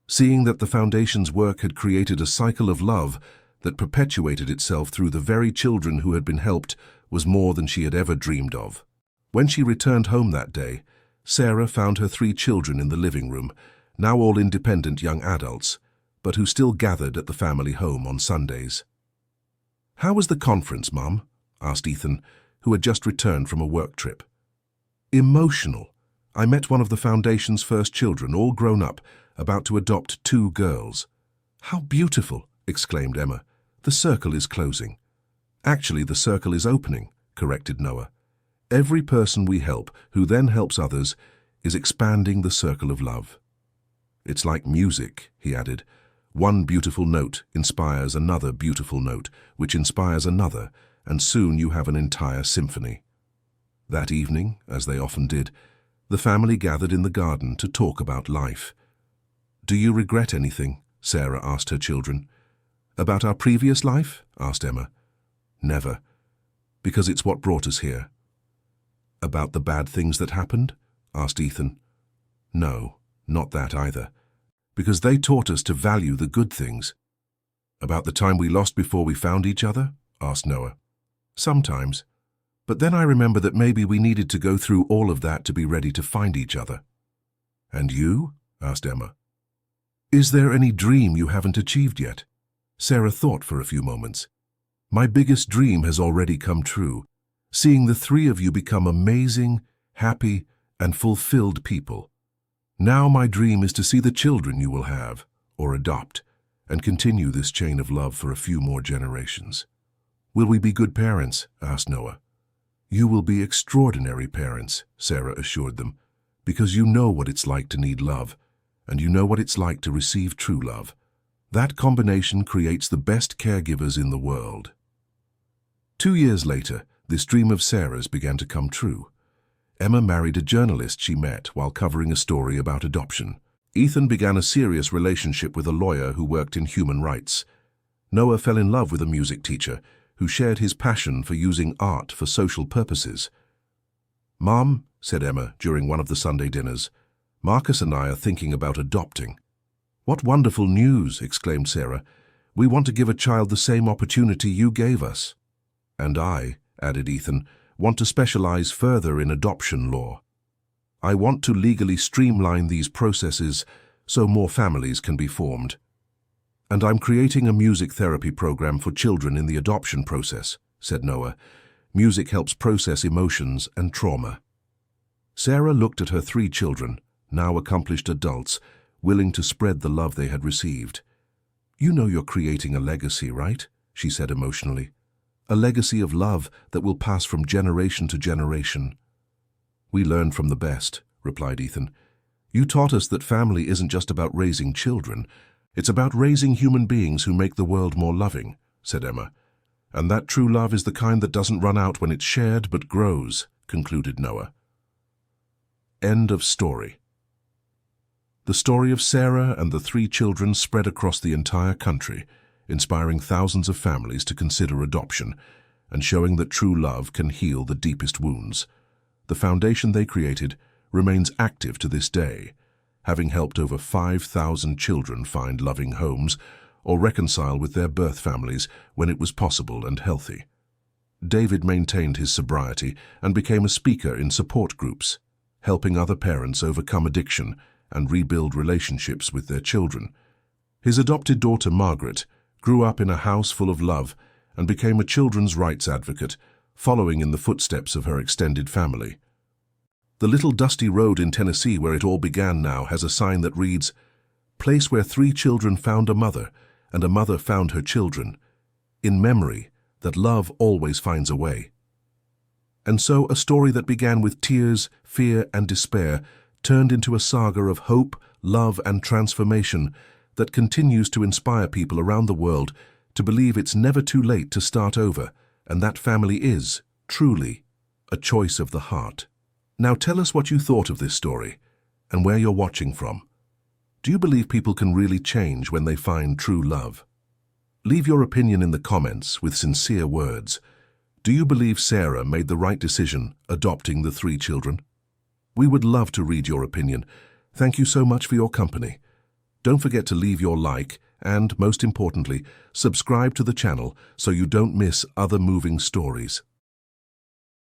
Seeing that the foundation's work had created a cycle of love that perpetuated itself through the very children who had been helped was more than she had ever dreamed of. When she returned home that day, Sarah found her 3 children in the living room, now all independent young adults, but who still gathered at the family home on Sundays. "How was the conference, Mum?" asked Ethan, who had just returned from a work trip. "Emotional. I met one of the foundation's first children, all grown up, about to adopt 2 girls." "How beautiful!" exclaimed Emma. "The circle is closing." "Actually, the circle is opening," corrected Noah. "Every person we help, who then helps others, is expanding the circle of love." "It's like music," he added. "One beautiful note inspires another beautiful note, which inspires another, and soon you have an entire symphony." That evening, as they often did, the family gathered in the garden to talk about life. "Do you regret anything?" Sarah asked her children. "About our previous life?" asked Emma. "Never, because it's what brought us here." "About the bad things that happened?" asked Ethan. "No, not that either, because they taught us to value the good things." "About the time we lost before we found each other?" asked Noah. "Sometimes. But then I remember that maybe we needed to go through all of that to be ready to find each other." "And you?" asked Emma. "Is there any dream you haven't achieved yet?" Sarah thought for a few moments. "My biggest dream has already come true, seeing the 3 of you become amazing, happy, and fulfilled people. Now my dream is to see the children you will have, or adopt, and continue this chain of love for a few more generations." "Will we be good parents?" asked Noah. "You will be extraordinary parents," Sarah assured them, "because you know what it's like to need love, and you know what it's like to receive true love. That combination creates the best caregivers in the world." 2 years later, this dream of Sarah's began to come true. Emma married a journalist she met while covering a story about adoption. Ethan began a serious relationship with a lawyer who worked in human rights. Noah fell in love with a music teacher who shared his passion for using art for social purposes. "Mom," said Emma during one of the Sunday dinners, "Marcus and I are thinking about adopting." "What wonderful news!" exclaimed Sarah. "We want to give a child the same opportunity you gave us." "And I," added Ethan, "want to specialize further in adoption law. I want to legally streamline these processes so more families can be formed. And I'm creating a music therapy program for children in the adoption process," said Noah. "Music helps process emotions and trauma." Sarah looked at her 3 children, now accomplished adults, willing to spread the love they had received. "You know you're creating a legacy, right?" she said emotionally. "A legacy of love that will pass from generation to generation." "We learn from the best," replied Ethan. "You taught us that family isn't just about raising children. It's about raising human beings who make the world more loving," said Emma. And that true love is the kind that doesn't run out when it's shared but grows, concluded Noah. End of story. The story of Sarah and the 3 children spread across the entire country, inspiring thousands of families to consider adoption and showing that true love can heal the deepest wounds. The foundation they created remains active to this day, having helped over 5,000 children find loving homes or reconcile with their birth families when it was possible and healthy. David maintained his sobriety and became a speaker in support groups, helping other parents overcome addiction and rebuild relationships with their children. His adopted daughter, Margaret, grew up in a house full of love and became a children's rights advocate, following in the footsteps of her extended family. The little dusty road in Tennessee where it all began now has a sign that reads, "Place where 3 children found a mother, and a mother found her children, in memory that love always finds a way." And so a story that began with tears, fear, and despair turned into a saga of hope, love, and transformation that continues to inspire people around the world to believe it's never too late to start over, and that family is, truly, a choice of the heart. Now tell us what you thought of this story and where you're watching from. Do you believe people can really change when they find true love? Leave your opinion in the comments with sincere words. Do you believe Sarah made the right decision adopting the 3 children? We would love to read your opinion. Thank you so much for your company. Don't forget to leave your like and, most importantly, subscribe to the channel so you don't miss other moving stories.